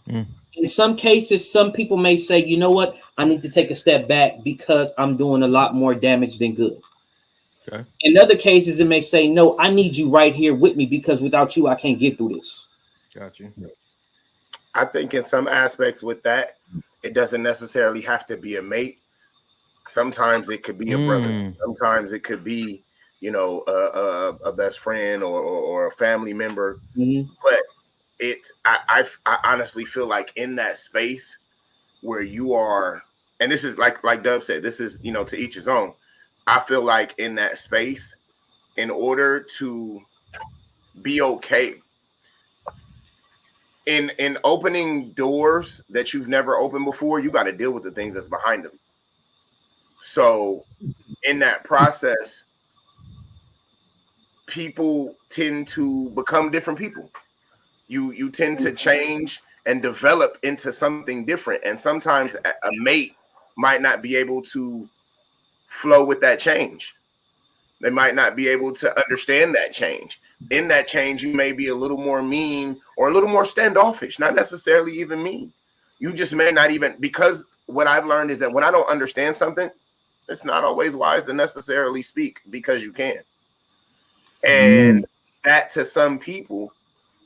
In some cases, some people may say, you know what, I need to take a step back because I'm doing a lot more damage than good. Okay. In other cases, it may say, no, I need you right here with me because without you, I can't get through this. Got you. I think in some aspects with that, it doesn't necessarily have to be a mate. Sometimes it could be a brother. Sometimes it could be, you know, a best friend or a family member. But I honestly feel like in that space where you are, and this is like Dub said, this is, you know, to each his own. I feel like in that space, in order to be okay, in opening doors that you've never opened before, you got to deal with the things that's behind them. So in that process, people tend to become different people. You tend to change and develop into something different. And sometimes a mate might not be able to flow with that change. They might not be able to understand that change. In that change, you may be a little more mean or a little more standoffish, not necessarily even mean. You just may not even, because what I've learned is that when I don't understand something, it's not always wise to necessarily speak because you can. And that to some people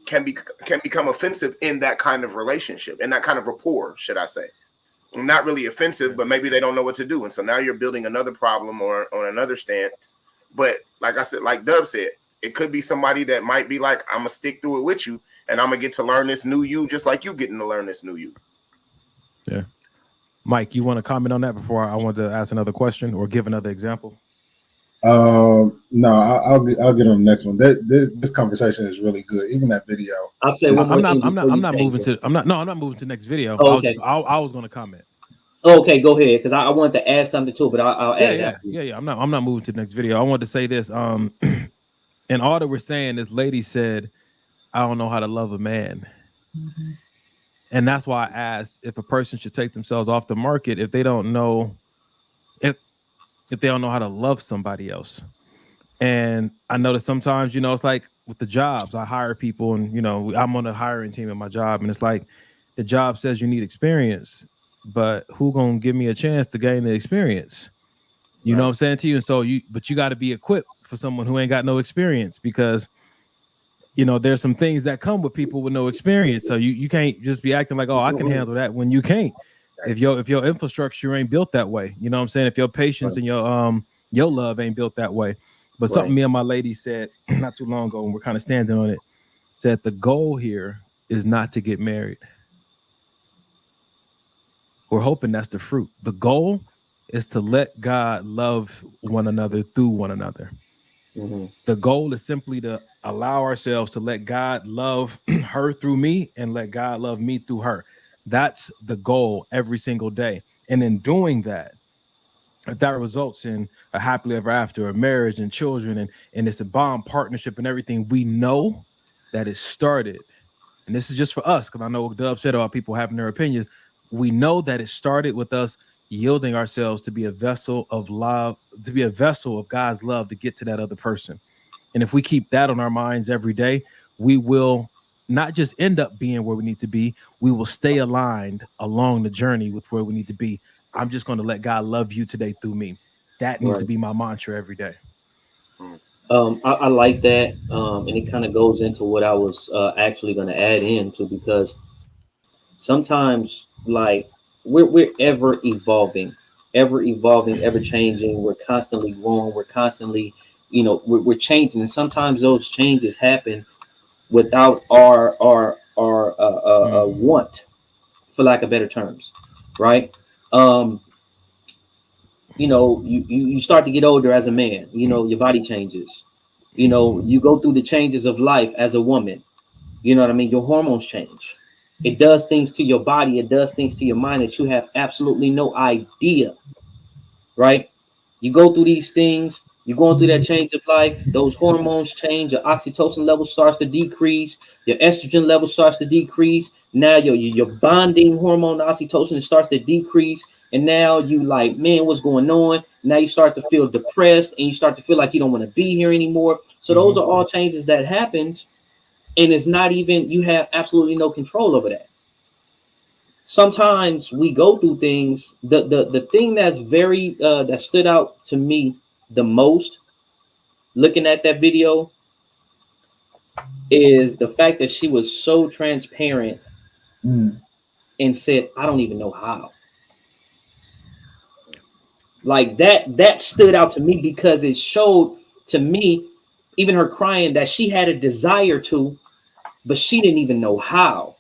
can become offensive in that kind of relationship, in that kind of rapport, should I say. Not really offensive, but maybe they don't know what to do. And so now you're building another problem or on another stance. But like I said, like Dub said, it could be somebody that might be like, I'm going to stick through it with you, and I'm going to get to learn this new you just like you getting to learn this new you. Yeah. Mike, you want to comment on that before I want to ask another question or give another example? No, I'll get on the next one. This conversation is really good. Even that video. I'll say I'm not moving to the next video. Oh, okay. I was going to comment. Okay, go ahead, because I wanted to add something to it, but I'll add. Yeah. I'm not moving to the next video. I wanted to say this. In all that we're saying, this lady said, "I don't know how to love a man," and that's why I asked if a person should take themselves off the market if they don't know if they don't know how to love somebody else. And I know that sometimes, it's like with the jobs, I hire people and, I'm on the hiring team at my job. And it's like the job says you need experience, but who going to give me a chance to gain the experience? You know what I'm saying to you? And so you got to be equipped for someone who ain't got no experience because, there's some things that come with people with no experience. So you can't just be acting like, oh, I can handle that when you can't. If your infrastructure ain't built that way, you know what I'm saying? If your patience and your love ain't built that way. But something me and my lady said not too long ago, and we're kind of standing on it, said the goal here is not to get married. We're hoping that's the fruit. The goal is to let God love one another through one another. Mm-hmm. The goal is simply to allow ourselves to let God love her through me and let God love me through her. That's the goal every single day. And in doing that, if that results in a happily ever after, a marriage and children, and it's a bond partnership and everything, we know that it started. And this is just for us, because I know what Dub said about people having their opinions. We know that it started with us yielding ourselves to be a vessel of love, to be a vessel of God's love to get to that other person. And if we keep that on our minds every day, we will not just end up being where we need to be, we will stay aligned along the journey with where we need to be. I'm just going to let God love you today through me. That needs to be my mantra every day. I like that. And it kind of goes into what I was actually going to add into, because sometimes like we're ever evolving, ever changing. We're constantly growing. We're constantly, we're changing. And sometimes those changes happen without our want, for lack of better terms, right? You start to get older as a man. Your body changes. You go through the changes of life as a woman. You know what I mean? Your hormones change. It does things to your body. It does things to your mind that you have absolutely no idea, right? You go through these things. You're going through that change of life. Those hormones change. Your oxytocin level starts to decrease. Your estrogen level starts to decrease. Now your bonding hormone, the oxytocin, starts to decrease. And now you like, man, what's going on? Now you start to feel depressed and you start to feel like you don't want to be here anymore. So those are all changes that happens. And it's not even, you have absolutely no control over that. Sometimes we go through things. The thing that's very that stood out to me the most looking at that video is the fact that she was so transparent and said, I don't even know how. Like that stood out to me because it showed to me, even her crying, that she had a desire to, but she didn't even know how.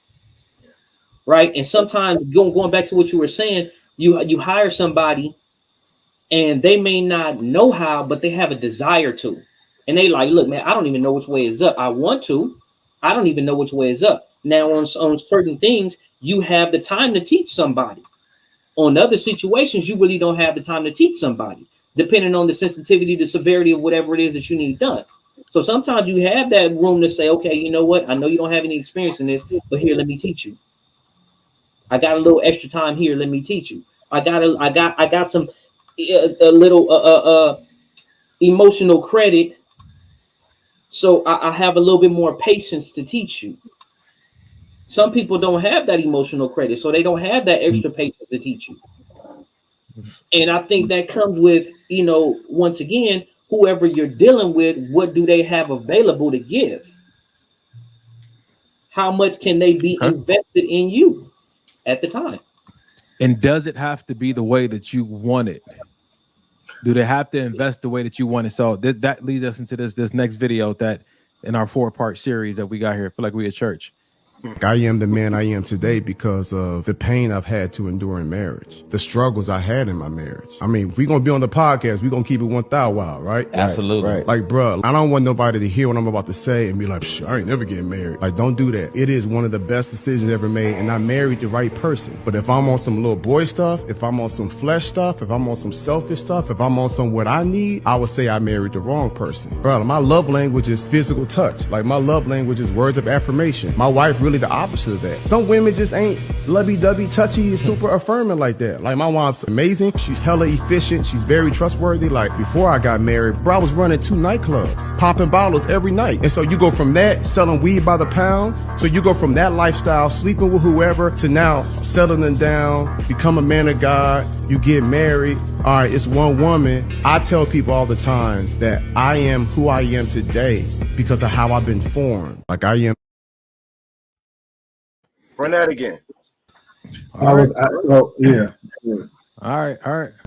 Right. And sometimes going back to what you were saying, you hire somebody and they may not know how, but they have a desire to. And they like, look, man, I don't even know which way is up. I want to. I don't even know which way is up. Now, on certain things, you have the time to teach somebody. On other situations, you really don't have the time to teach somebody, depending on the sensitivity, the severity of whatever it is that you need done. So sometimes you have that room to say, okay, you know what? I know you don't have any experience in this, but here, let me teach you. I got a little extra time here. Let me teach you. I got some a little emotional credit, so I have a little bit more patience to teach you. Some people don't have that emotional credit, so they don't have that extra patience to teach you. And I think that comes with, once again, whoever you're dealing with, what do they have available to give? How much can they be invested in you at the time? And does it have to be the way that you want it? Do they have to invest the way that you want it? So that leads us into this next video that in our 4-part series that we got here. I feel like we at church. I am the man I am today because of the pain I've had to endure in marriage, the struggles I had in my marriage. I mean, if we're going to be on the podcast, we're going to keep it 1,000 wild, right? Absolutely. Right. Like, bro, I don't want nobody to hear what I'm about to say and be like, I ain't never getting married. Like, don't do that. It is one of the best decisions ever made, and I married the right person. But if I'm on some little boy stuff, if I'm on some flesh stuff, if I'm on some selfish stuff, if I'm on some what I need, I would say I married the wrong person. Bro, my love language is physical touch. Like, my love language is words of affirmation. My wife really the opposite of that. Some women just ain't lovey-dovey, touchy, super affirming like that. Like, my wife's amazing. She's hella efficient. She's very trustworthy. Like, before I got married, bro, I was running 2 nightclubs, popping bottles every night. And so you go from that, selling weed by the pound. So you go from that lifestyle, sleeping with whoever, to now settling down, become a man of God. You get married. All right, it's one woman. I tell people all the time that I am who I am today because of how I've been formed. Like, I am. Run that again. Yeah. All right.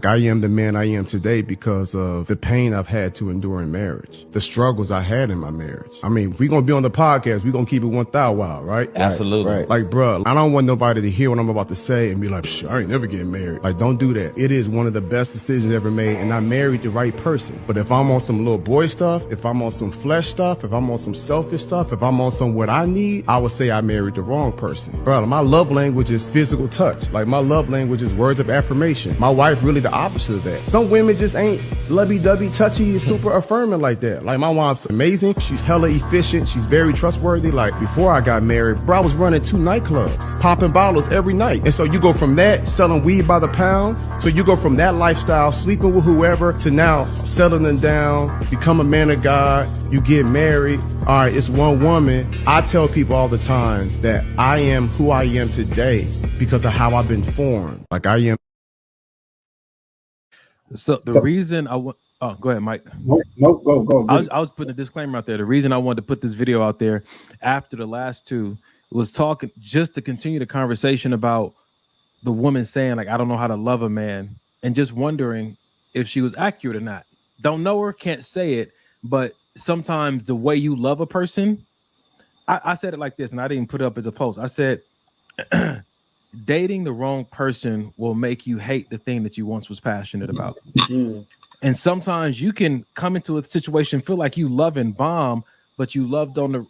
I am the man I am today because of the pain I've had to endure in marriage, the struggles I had in my marriage. I mean, if we're going to be on the podcast, we're going to keep it 1,000 wild, right? Absolutely. Right. Like, bro, I don't want nobody to hear what I'm about to say and be like, I ain't never getting married. Like, don't do that. It is one of the best decisions ever made, and I married the right person. But if I'm on some little boy stuff, if I'm on some flesh stuff, if I'm on some selfish stuff, if I'm on some what I need, I would say I married the wrong person. Bro, my love language is physical touch. Like, my love language is words of affirmation. My wife really the opposite of that. Some women just ain't lovey-dovey, touchy, super affirming like that. Like, my wife's amazing. She's hella efficient. She's very trustworthy. Like, before I got married, bro, I was running 2 nightclubs, popping bottles every night. And so you go from that, selling weed by the pound. So you go from that lifestyle, sleeping with whoever, to now settling down, become a man of God. You get married. All right, it's one woman. I tell people all the time that I am who I am today because of how I've been formed. Like, I am. So the reason I want, go ahead, Mike. No, go. I was putting a disclaimer out there. The reason I wanted to put this video out there after the last 2 was talking just to continue the conversation about the woman saying, like, I don't know how to love a man, and just wondering if she was accurate or not. Don't know her, can't say it, but sometimes the way you love a person, I said it like this, and I didn't put it up as a post. I said, dating the wrong person will make you hate the thing that you once was passionate about. And sometimes you can come into a situation, feel like you love and bomb, but you loved on the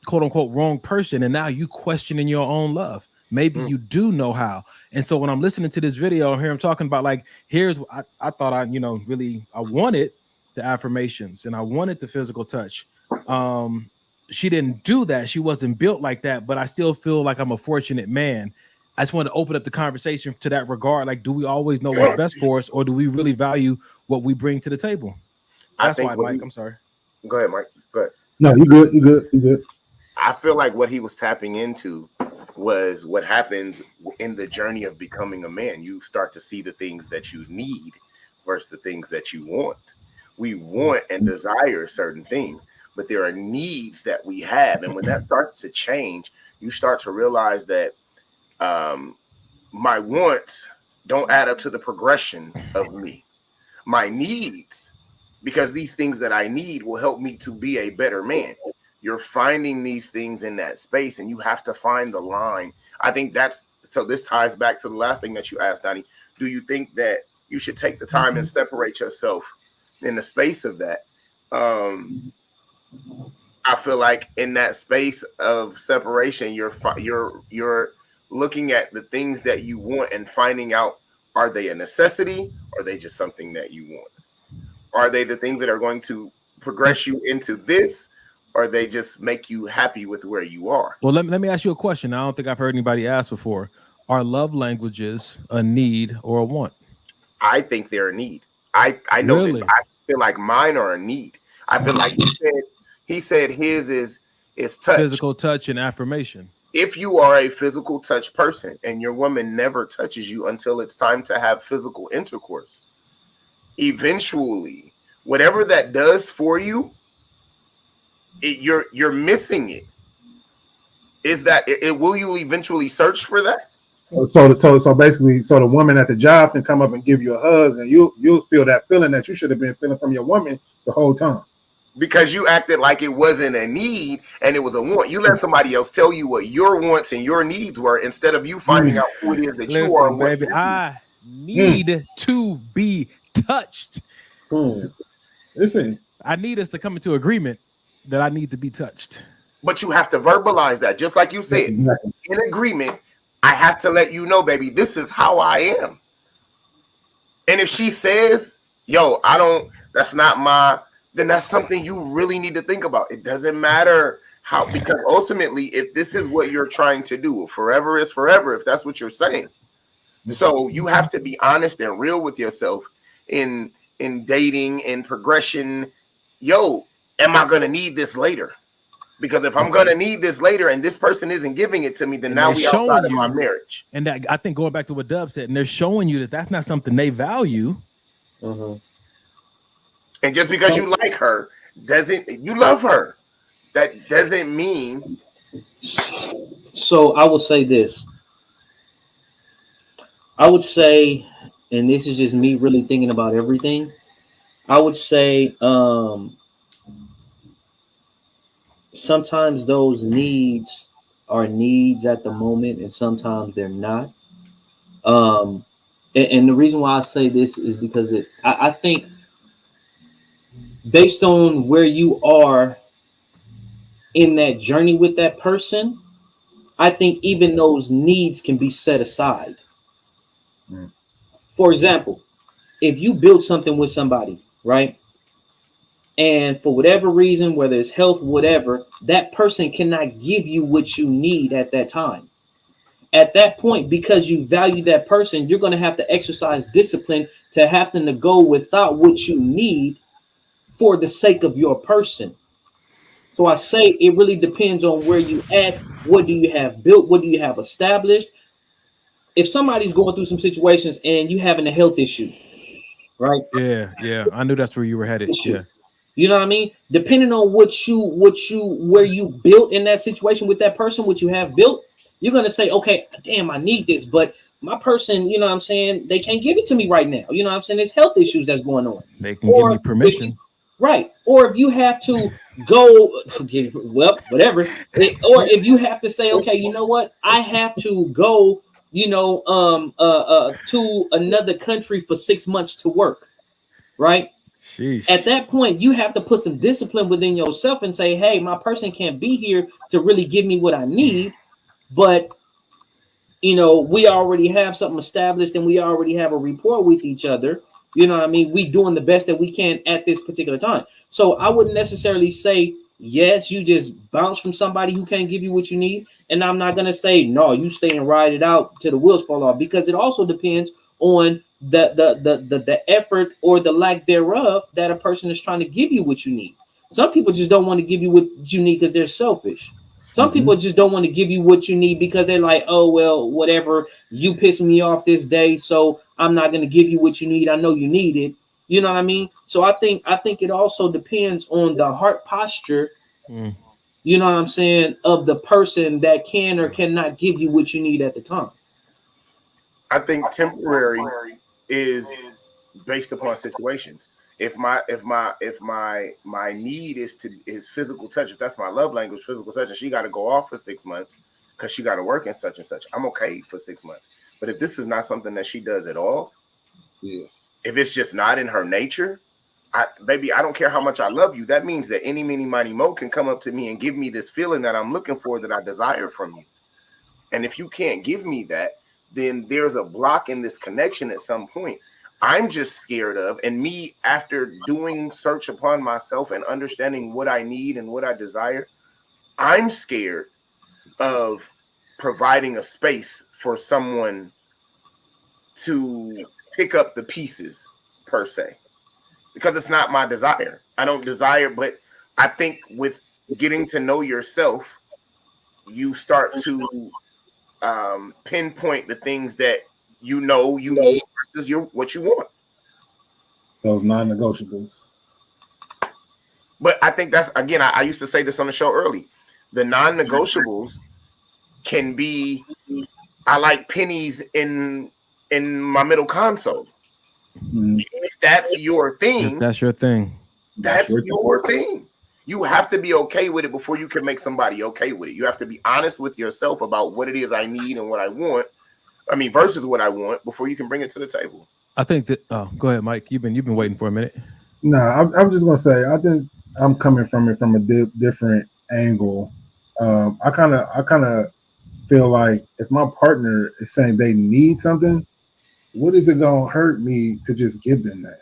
quote unquote wrong person. And now you questioning your own love. Maybe you do know how. And so when I'm listening to this video, I hear him talking about, like, here's what I thought I wanted the affirmations and I wanted the physical touch. She didn't do that. She wasn't built like that, but I still feel like I'm a fortunate man. I just want to open up the conversation to that regard. Like, do we always know what's best for us, or do we really value what we bring to the table? That's why, Mike. I'm sorry. Go ahead, Mike. Go ahead. No, you good. I feel like what he was tapping into was what happens in the journey of becoming a man. You start to see the things that you need versus the things that you want. We want and desire certain things, but there are needs that we have. And when that starts to change, you start to realize that my wants don't add up to the progression of me. My needs, because these things that I need will help me to be a better man. You're finding these things in that space, and you have to find the line. I think so this ties back to the last thing that you asked, Donnie. Do you think that you should take the time and separate yourself in the space of that? I feel like in that space of separation, you're looking at the things that you want and finding out, are they a necessity, or are they just something that you want? Are they the things that are going to progress you into this, or they just make you happy with where you are? Well, let me ask you a question. I don't think I've heard anybody ask before. Are love languages a need or a want? I think they're a need. I know really? that I feel like mine are a need. I feel like he said his is touch. Physical touch and affirmation. If you are a physical touch person and your woman never touches you until it's time to have physical intercourse, eventually whatever that does for you, you're missing it. Is that it? Will you eventually search for that? So basically, so the woman at the job can come up and give you a hug, and you'll feel that feeling that you should have been feeling from your woman the whole time. Because you acted like it wasn't a need and it was a want. You let somebody else tell you what your wants and your needs were instead of you finding out who it is that you are. Baby, I need to be touched. Listen, I need us to come into agreement that I need to be touched. But you have to verbalize that, just like you said, in agreement. I have to let you know, baby, this is how I am. And if she says, yo, I don't, that's not my, then that's something you really need to think about. It doesn't matter how, because ultimately, if this is what you're trying to do, forever is forever, if that's what you're saying. So you have to be honest and real with yourself in dating, in progression. Yo, am I going to need this later? Because if I'm going to need this later and this person isn't giving it to me, then now we outside of my marriage. And that, I think going back to what Dub said, and they're showing you that that's not something they value. And just because you like her, you love her. That doesn't mean. So I will say this. I would say, and this is just me really thinking about everything. I would say sometimes those needs are needs at the moment, and sometimes they're not. And the reason why I say this is because I think based on where you are in that journey with that person, I think even those needs can be set aside. For example, if you build something with somebody, right? And for whatever reason, whether it's health, whatever, that person cannot give you what you need at that time. At that point, because you value that person, you're going to have to exercise discipline to have to go without what you need for the sake of your person. So I say it really depends on where you at. What do you have built? What do you have established? If somebody's going through some situations and you having a health issue, right? Yeah. I knew that's where you were headed. Yeah. You know what I mean? Depending on where you built in that situation with that person, what you have built, you're going to say, okay, damn, I need this, but my person, you know what I'm saying, they can't give it to me right now. You know what I'm saying? There's health issues that's going on. They can give me permission. Right. Or if you have to go, well, whatever. Or if you have to say, okay, you know what? I have to go, to another country for 6 months to work. Right. Sheesh. At that point, you have to put some discipline within yourself and say, hey, my person can't be here to really give me what I need. But, we already have something established and we already have a rapport with each other. You know what I mean? We doing the best that we can at this particular time. So I wouldn't necessarily say, yes, you just bounce from somebody who can't give you what you need. And I'm not going to say, no, you stay and ride it out till the wheels fall off, because it also depends on the effort or the lack thereof that a person is trying to give you what you need. Some people just don't want to give you what you need because they're selfish. Some people just don't want to give you what you need because they're like, oh, well, whatever, you pissed me off this day, so I'm not going to give you what you need. I know you need it. You know what I mean? So I think it also depends on the heart posture, you know what I'm saying, of the person that can or cannot give you what you need at the time. I think temporary is based upon situations. If my need is physical touch, if that's my love language, physical touch, and she got to go off for 6 months because she got to work in such and such, I'm okay for 6 months. But if this is not something that she does at all, if it's just not in her nature, baby, I don't care how much I love you. That means that any, mini, mighty, mo can come up to me and give me this feeling that I'm looking for, that I desire from you. And if you can't give me that, then there's a block in this connection at some point. I'm just scared of, and me, after doing search upon myself and understanding what I need and what I desire, I'm scared of providing a space for someone to pick up the pieces per se, because it's not my desire. I don't desire, but I think with getting to know yourself, you start to pinpoint the things that you need versus what you want. Those non-negotiables. But I think that's, again, I used to say this on the show early. The non-negotiables can be, I like pennies in my middle console. If that's your thing, If that's your thing. That's your thing. You have to be okay with it before you can make somebody okay with it. You have to be honest with yourself about what it is I need and what I want. I mean, versus what I want before you can bring it to the table. I think that. Oh, go ahead, Mike. You've been waiting for a minute. No, I'm just gonna say I think I'm coming from it from a different angle. I kind of feel like if my partner is saying they need something, what is it gonna hurt me to just give them that?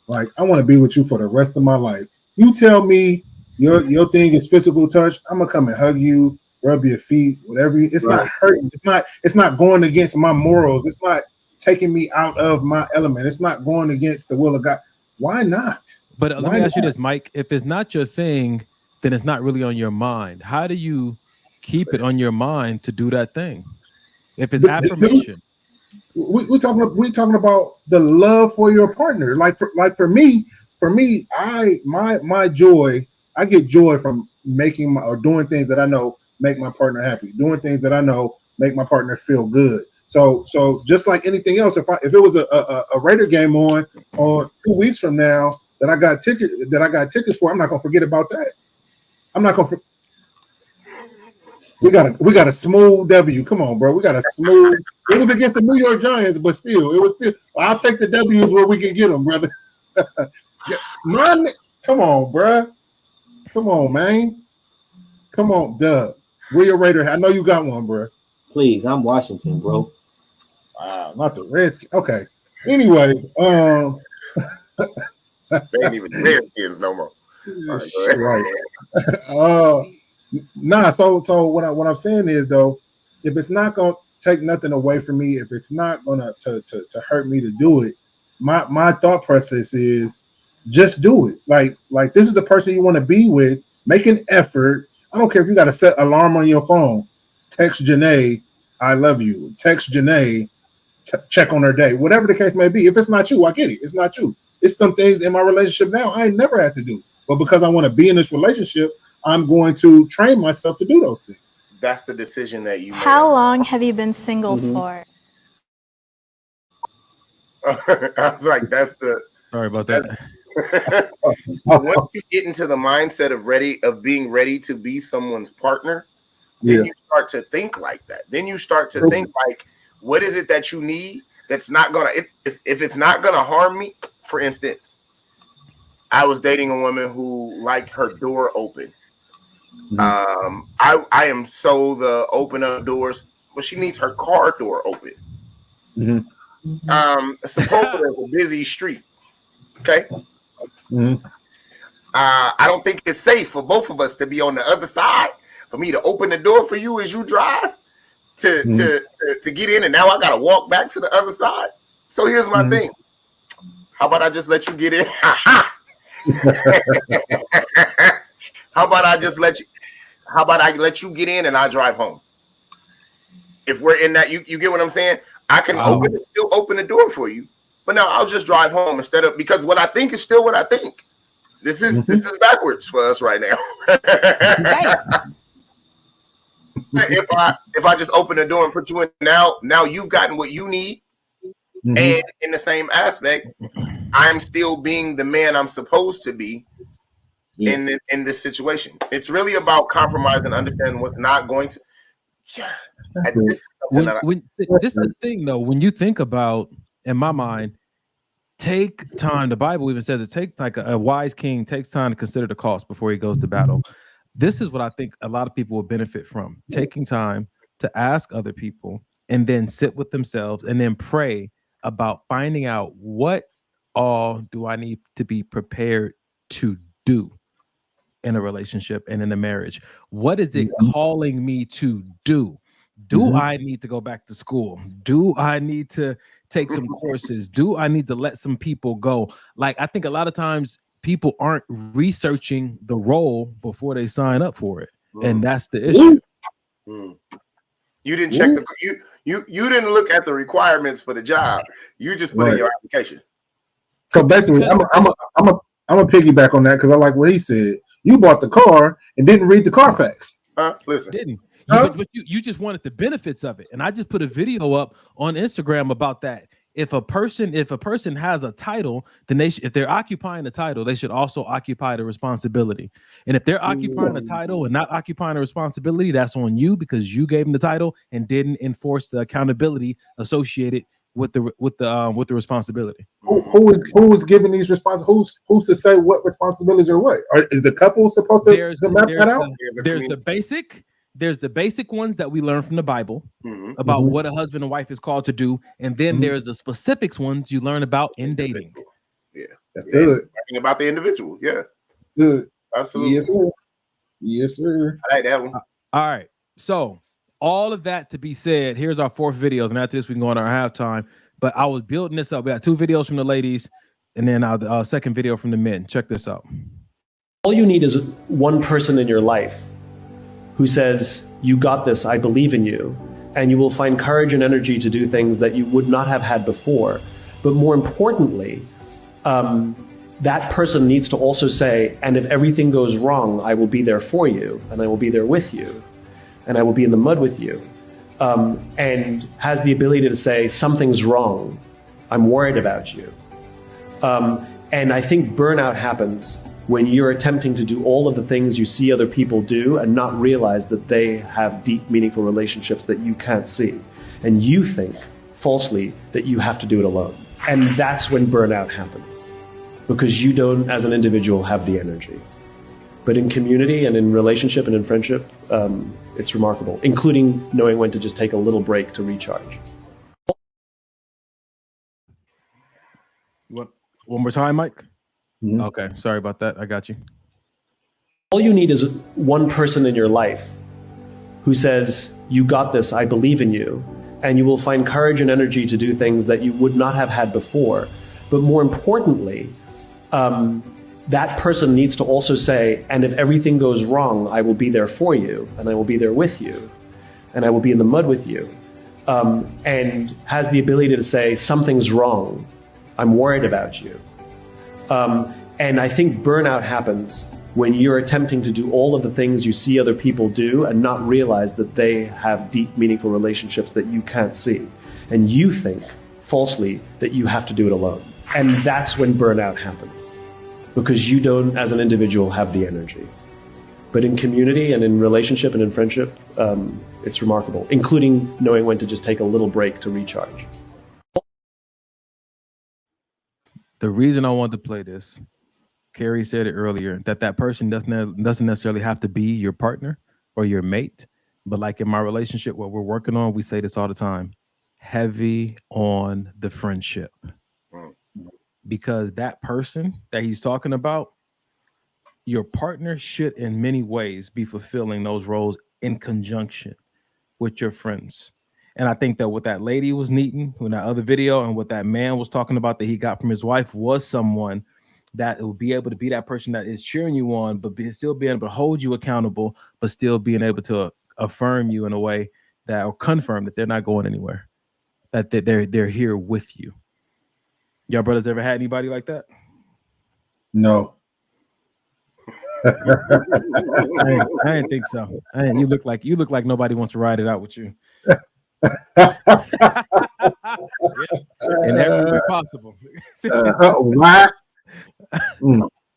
Like, I want to be with you for the rest of my life. You tell me your thing is physical touch, I'm gonna come and hug you, rub your feet, whatever. It's not hurting. It's not going against my morals. It's not taking me out of my element. It's not going against the will of God. Why not? But let me ask you this, Mike. If it's not your thing, then it's not really on your mind. How do you keep it on your mind to do that thing? If it's affirmation. We're talking about the love for your partner. Like for me, my joy, I get joy from making or doing things that I know make my partner happy, doing things that I know make my partner feel good. So just like anything else, if it was a Raider game on 2 weeks from now that I got tickets for, I'm not gonna forget about that. I'm not gonna. We got a smooth W. Come on, bro. We got a smooth. It was against the New York Giants, but still, it was still. I'll take the W's where we can get them, brother. Come on, bro. Come on, man. Come on, Doug. Where your Raider? I know you got one, bro. Please, I'm Washington, bro. Wow, not the Redskins. Okay. Anyway, they ain't even Redskins no more. Right. Nah. So what I'm saying is, though, if it's not gonna take nothing away from me, if it's not gonna to hurt me to do it, my thought process is just do it. Like this is the person you want to be with. Make an effort. I don't care if you got to set alarm on your phone. Text Janae, I love you. Text Janae, check on her day. Whatever the case may be. If it's not you, I get it. It's not you. It's some things in my relationship now I ain't never had to do. But because I want to be in this relationship, I'm going to train myself to do those things. That's the decision that you made. How long have you been single for? I was like, that's the. Sorry about that. Once you get into the mindset of being ready to be someone's partner, then you start to think like that. Then you start to think like, what is it that you need that's not gonna if it's not gonna harm me? For instance, I was dating a woman who liked her door open. I am so the open up doors, but she needs her car door open. Supposedly a busy street. Okay. I don't think it's safe for both of us to be on the other side. For me to open the door for you as you drive to get in, and now I gotta walk back to the other side. So here's my thing. How about I just let you get in? How about I let you get in and I drive home? If we're in that, you get what I'm saying? I can still open the door for you, but now I'll just drive home instead of, because what I think is still what I think. This is backwards for us right now. If I just open the door and put you in, now you've gotten what you need, and in the same aspect, I'm still being the man I'm supposed to be in this situation. It's really about compromise and understanding what's not going to. This is the thing, though. When you think about, in my mind, take time. The Bible even says it takes, like a wise king takes time to consider the cost before he goes to battle. This is what I think a lot of people will benefit from: taking time to ask other people and then sit with themselves and then pray about finding out what all do I need to be prepared to do in a relationship and in a marriage. What is it calling me to do? Do I need to go back to school? Do I need to take some courses? Do I need to let some people go? Like, I think a lot of times people aren't researching the role before they sign up for it. And that's the issue. You didn't check you didn't look at the requirements for the job. You just put in your application. So basically, I'm I'm gonna piggyback on that because I like what he said. You bought the car and didn't read the Carfax. Listen, Didn't. Huh? But you just wanted the benefits of it, and I just put a video up on Instagram about that. If a person has a title, then if they're occupying the title, they should also occupy the responsibility. And if they're occupying the title and not occupying the responsibility, that's on you because you gave them the title and didn't enforce the accountability associated with the responsibility. Who is giving these responsibilities? Who's to say what responsibilities are what? Is the couple supposed to map that out? There's the basic ones that we learn from the Bible about what a husband and wife is called to do, and then there's the specifics ones you learn about in dating. Yeah, that's good. Talking about the individual, yeah, good, absolutely. Yes, sir. Yes, sir. I like that one. All right, so all of that to be said, here's our 4th video, and after this we can go on our halftime. But I was building this up. We got 2 videos from the ladies, and then our 2nd video from the men. Check this out. All you need is one person in your life who says, "You got this, I believe in you," and you will find courage and energy to do things that you would not have had before. But more importantly, that person needs to also say, "And if everything goes wrong, I will be there for you, and I will be there with you, and I will be in the mud with you," and has the ability to say, "Something's wrong, I'm worried about you." And I think burnout happens when you're attempting to do all of the things you see other people do and not realize that they have deep, meaningful relationships that you can't see. And you think, falsely, that you have to do it alone. And that's when burnout happens, because you don't, as an individual, have the energy. But in community and in relationship and in friendship, it's remarkable, including knowing when to just take a little break to recharge. What? One more time, Mike? Okay, sorry about that. I got you. All you need is one person in your life who says, "You got this, I believe in you," and you will find courage and energy to do things that you would not have had before. But more importantly, that person needs to also say, "And if everything goes wrong, I will be there for you, and I will be there with you, and I will be in the mud with you," and has the ability to say, "Something's wrong, I'm worried about you." And I think burnout happens when you're attempting to do all of the things you see other people do and not realize that they have deep, meaningful relationships that you can't see. And you think, falsely, that you have to do it alone. And that's when burnout happens, because you don't, as an individual, have the energy. But in community and in relationship and in friendship, it's remarkable, including knowing when to just take a little break to recharge. The reason I wanted to play this, Carrie said it earlier, that person doesn't necessarily have to be your partner or your mate. But like in my relationship, what we're working on, we say this all the time, heavy on the friendship. Because that person that he's talking about, your partner should in many ways be fulfilling those roles in conjunction with your friends. And I think that what that lady was needing in that other video and what that man was talking about that he got from his wife was someone that will be able to be that person that is cheering you on, but still being able to hold you accountable, but still being able to affirm you in a way that, or confirm that they're not going anywhere, that they're here with you. Y'all brothers ever had anybody like that? No. I didn't think so. You look like nobody wants to ride it out with you. Yeah. In every way possible. Wow.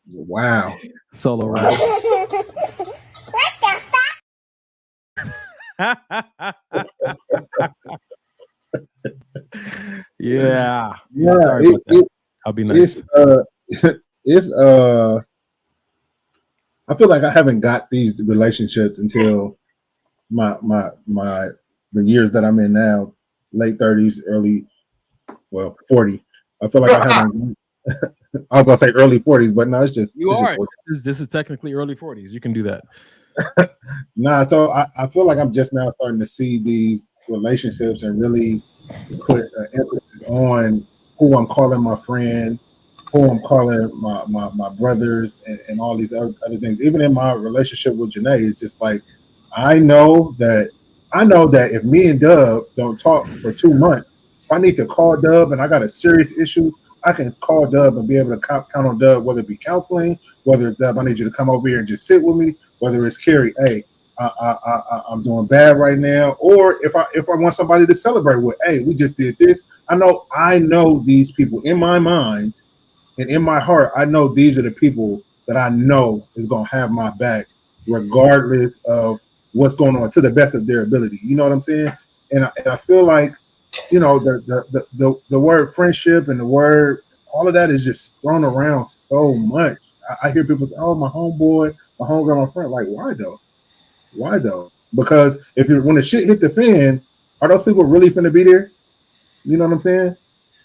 Wow. Solo ride. Yeah. Sorry about that. I'll be nice. I feel like I haven't got these relationships until the years that I'm in now, late 30s, 40. I feel like I haven't. I was gonna say early 40s, but no, it's just you are. This is technically early 40s. You can do that. Nah, so I feel like I'm just now starting to see these relationships and really put emphasis on who I'm calling my friend, who I'm calling my brothers, and all these other things. Even in my relationship with Janae, it's just like I know that if me and Dub don't talk for 2 months, if I need to call Dub and I got a serious issue I can call Dub and be able to count on Dub, whether it be counseling, whether it's Dub, I need you to come over here and just sit with me, whether it's Carrie, hey, I'm doing bad right now, or if I want somebody to celebrate with, hey, we just did this. I know these people in my mind and in my heart. I know these are the people that I know is gonna have my back, regardless of what's going on, to the best of their ability. You know what I'm saying? And I feel like, you know, the word friendship and the word, all of that is just thrown around so much. I hear people say, "Oh, my homeboy, my homegirl, my friend." Like, why though? Why though? Because when the shit hit the fan, are those people really finna be there? You know what I'm saying?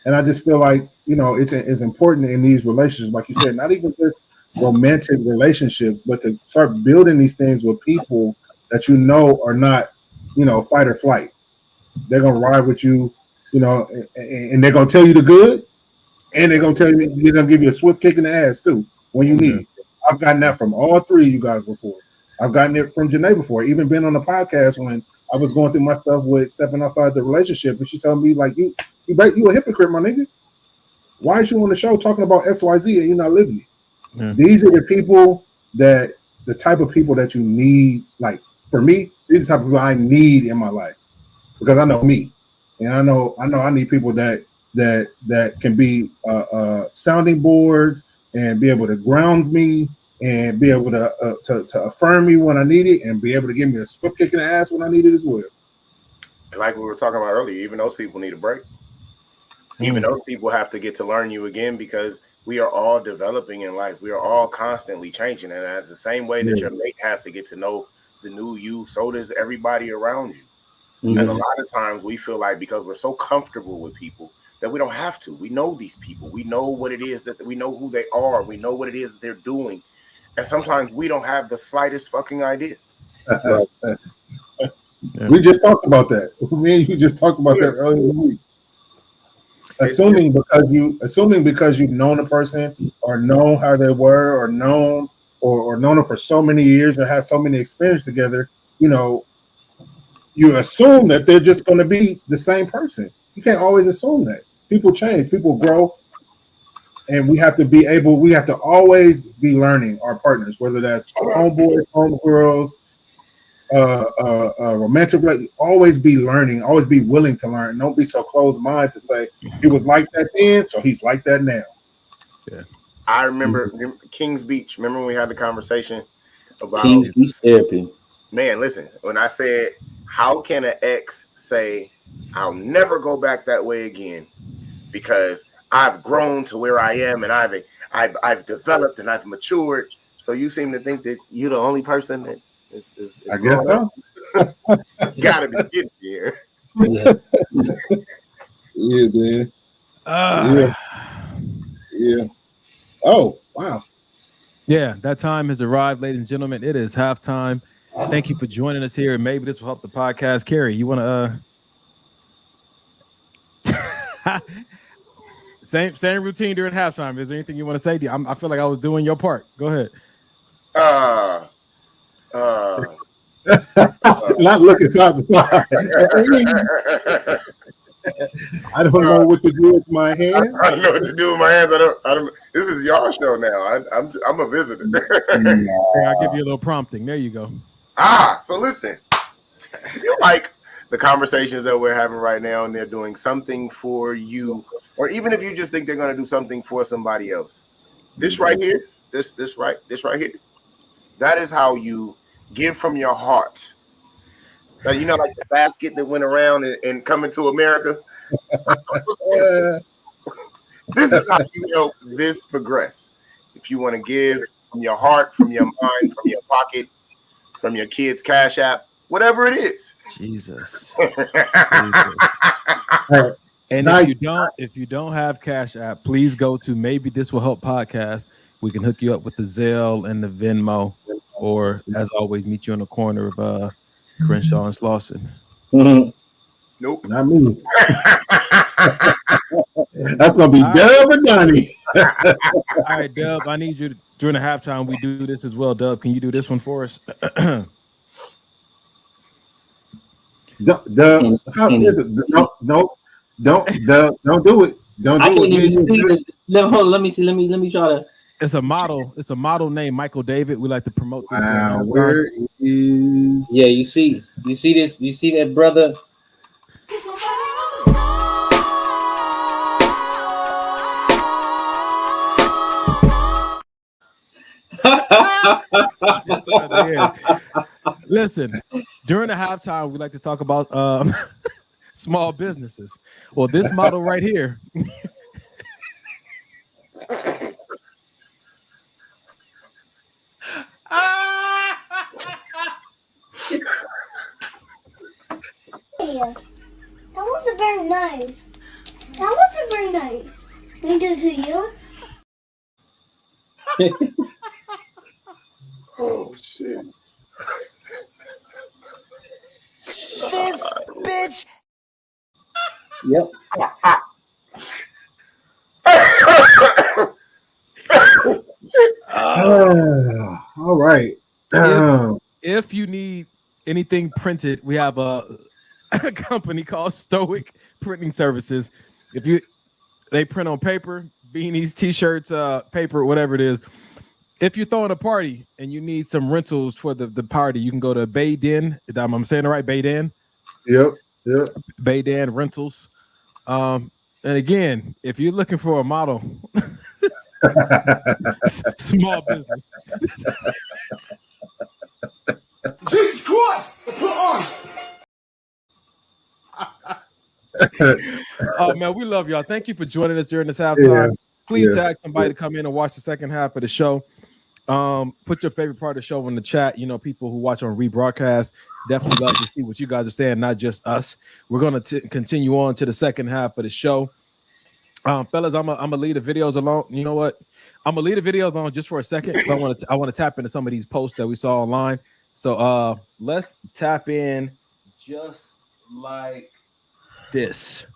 And I just feel like, you know, it's important in these relationships, like you said, not even just romantic relationships, but to start building these things with people that you know are not, you know, fight or flight. They're gonna ride with you, you know, and they're gonna tell you the good, and they're gonna tell you, they're gonna give you a swift kick in the ass too when you need it. I've gotten that from all three of you guys before. I've gotten it from Janae before. Even been on the podcast when I was going through my stuff with stepping outside the relationship, and she told me, like, you a hypocrite, my nigga. Why is you on the show talking about XYZ and you're not living it? Yeah. These are the people the type of people that you need. Like, for me, these are the type of people I need in my life, because I know me, and I know I need people that can be sounding boards and be able to ground me and be able to affirm me when I need it, and be able to give me a swift kick in the ass when I need it as well. And like we were talking about earlier, even those people need a break. Even those people have to get to learn you again, because we are all developing in life. We are all constantly changing. And that's the same way that your mate has to get to know the new you, so does everybody around you. And a lot of times we feel like, because we're so comfortable with people, that we don't have to. We know these people. We know what it is that we know who they are. We know what it is that they're doing. And sometimes we don't have the slightest fucking idea. We just talked about that. Me and you just talked about that earlier in the week. Assuming because you've known a person, or known how they were, or known them for so many years, or have so many experiences together, you know, you assume that they're just going to be the same person. You can't always assume that. People change, people grow, and we have to always be learning our partners, whether that's homeboys, homegirls, romantic. Always be learning, always be willing to learn. Don't be so closed-minded to say he was like that then, so he's like that now. Yeah, I remember Kings Beach. Remember when we had the conversation about Kings Beach therapy? Man, listen, when I said, how can an ex say, I'll never go back that way again, because I've grown to where I am, and I've developed and I've matured. So you seem to think that you're the only person that is I guess so. Gotta be kidding here. Yeah, man. Yeah. Oh, wow. Yeah, that time has arrived, ladies and gentlemen. It is halftime. Thank you for joining us here. Maybe this will help the podcast. Carrie, you want to same routine during halftime. Is there anything you want to say? I feel like I was doing your part. Go ahead. Not looking side to side. I don't know what to do with my hands. I don't know what to do with my hands. I don't. This is y'all show now. I'm a visitor. I'll give you a little prompting. There you go. So listen. You like the conversations that we're having right now, and they're doing something for you, or even if you just think they're going to do something for somebody else. This right here, this right here, that is how you give from your heart. Now, you know, like the basket that went around and Coming to America. This is how you help this progress. If you want to give from your heart, from your mind, from your pocket, from your kids' Cash App, whatever it is. Jesus. And if you don't have Cash App, please go to Maybe This Will Help Podcast. We can hook you up with the Zelle and the Venmo, or as always, meet you in the corner of Crenshaw and Slauson. Nope, not me. That's gonna be Dub and Donnie. All right, Dub. I need you during the halftime. We do this as well, Dub. Can you do this one for us? Don't do it. Don't I do can't it. even see the. No, hold on, let me see. Let me try to. It's a model. It's a model named Michael David. We like to promote this. Where is? Yeah, you see this. You see that, brother? Listen, during the halftime, we like to talk about small businesses. Well, this model right here. Yeah, that wasn't very nice. That wasn't very nice. We do to you. Oh shit. This bitch. Yep. All right. If you need anything printed, we have a company called Stoic Printing Services. They print on paper, beanies, t-shirts, paper, whatever it is. If you're throwing a party and you need some rentals for the party, you can go to Bayden. I'm saying it right, Bayden. Yep. Bayden Rentals. And again, if you're looking for a model, small business. Jesus Christ! Put on. Oh man, we love y'all. Thank you for joining us during this halftime. Yeah. Please tag somebody to come in and watch the second half of the show. Put your favorite part of the show in the chat. You know, people who watch on rebroadcast definitely love to see what you guys are saying, not just us. We're gonna continue on to the second half of the show. Fellas, I'm gonna leave the videos alone. You know what? I'm gonna leave the videos alone just for a second. I want to tap into some of these posts that we saw online. So let's tap in just like this.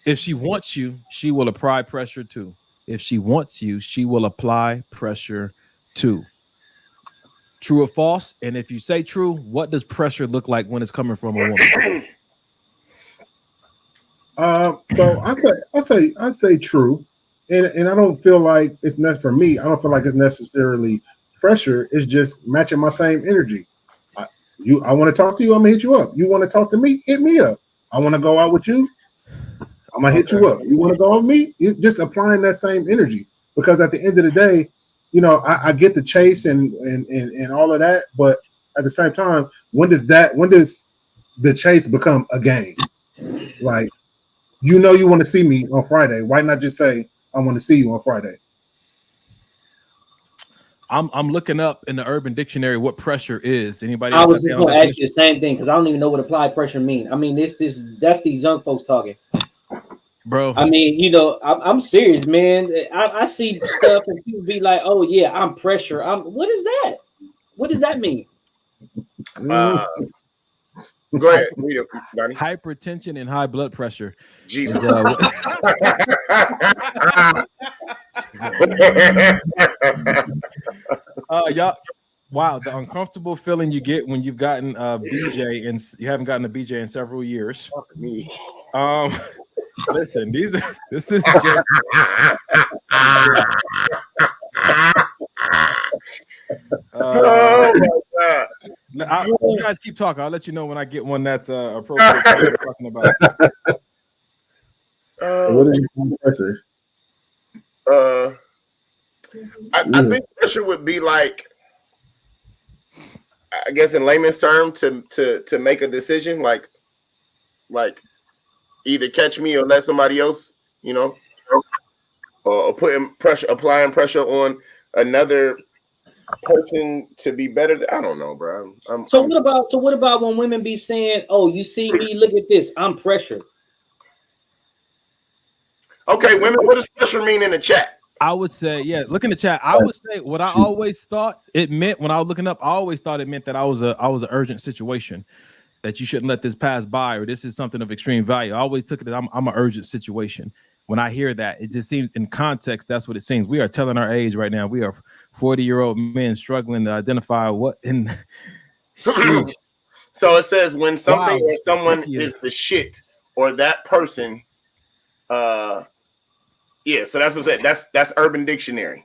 If she wants you, she will apply pressure too. If she wants you, she will apply pressure too. True or false? And if you say true, what does pressure look like when it's coming from a woman? So I say true, and I don't feel like it's not for me. I don't feel like it's necessarily pressure. It's just matching my same energy. I want to talk to you. I'm gonna hit you up. You want to talk to me? Hit me up. I want to go out with you. I'm gonna hit you up. You want to go out with me? Just applying that same energy, because at the end of the day, you know, I get the chase and all of that, but at the same time, when does the chase become a game? Like, you know, you want to see me on Friday. Why not just say I want to see you on Friday? I'm looking up in the Urban Dictionary what pressure is. Anybody? I was just going to ask you the same thing because I don't even know what applied pressure mean. I mean, that's these young folks talking, bro. I mean, you know, I'm serious, man. I see stuff and people be like, "Oh yeah, I'm pressure." What is that? What does that mean? Go ahead, read it, Donnie. Hypertension and high blood pressure. Jesus. Y'all, wow, the uncomfortable feeling you get when you've gotten a BJ and you haven't gotten a BJ in several years. Me. Listen, this is just oh my God. You guys keep talking. I'll let you know when I get one that's appropriate to what we're talking about. What is pressure? I think pressure would be like, I guess in layman's term, to make a decision, like either catch me or let somebody else, you know, or applying pressure on another person to be better. I don't know, bro. What about when women be saying, "Oh, you see me? Look at this. I'm pressured." Okay, women. What does pressure mean in the chat? I would say, yeah. Look in the chat. I would say what I always thought it meant when I was looking up. I always thought it meant that I was an urgent situation, that you shouldn't let this pass by, or this is something of extreme value. I always took it that I'm an urgent situation. When I hear that, it just seems in context, that's what it seems. We are telling our age right now. We are 40-year-old men struggling to identify what in. So it says when something or someone is the shit, or that person Yeah, so that's what I'm saying. That's Urban Dictionary.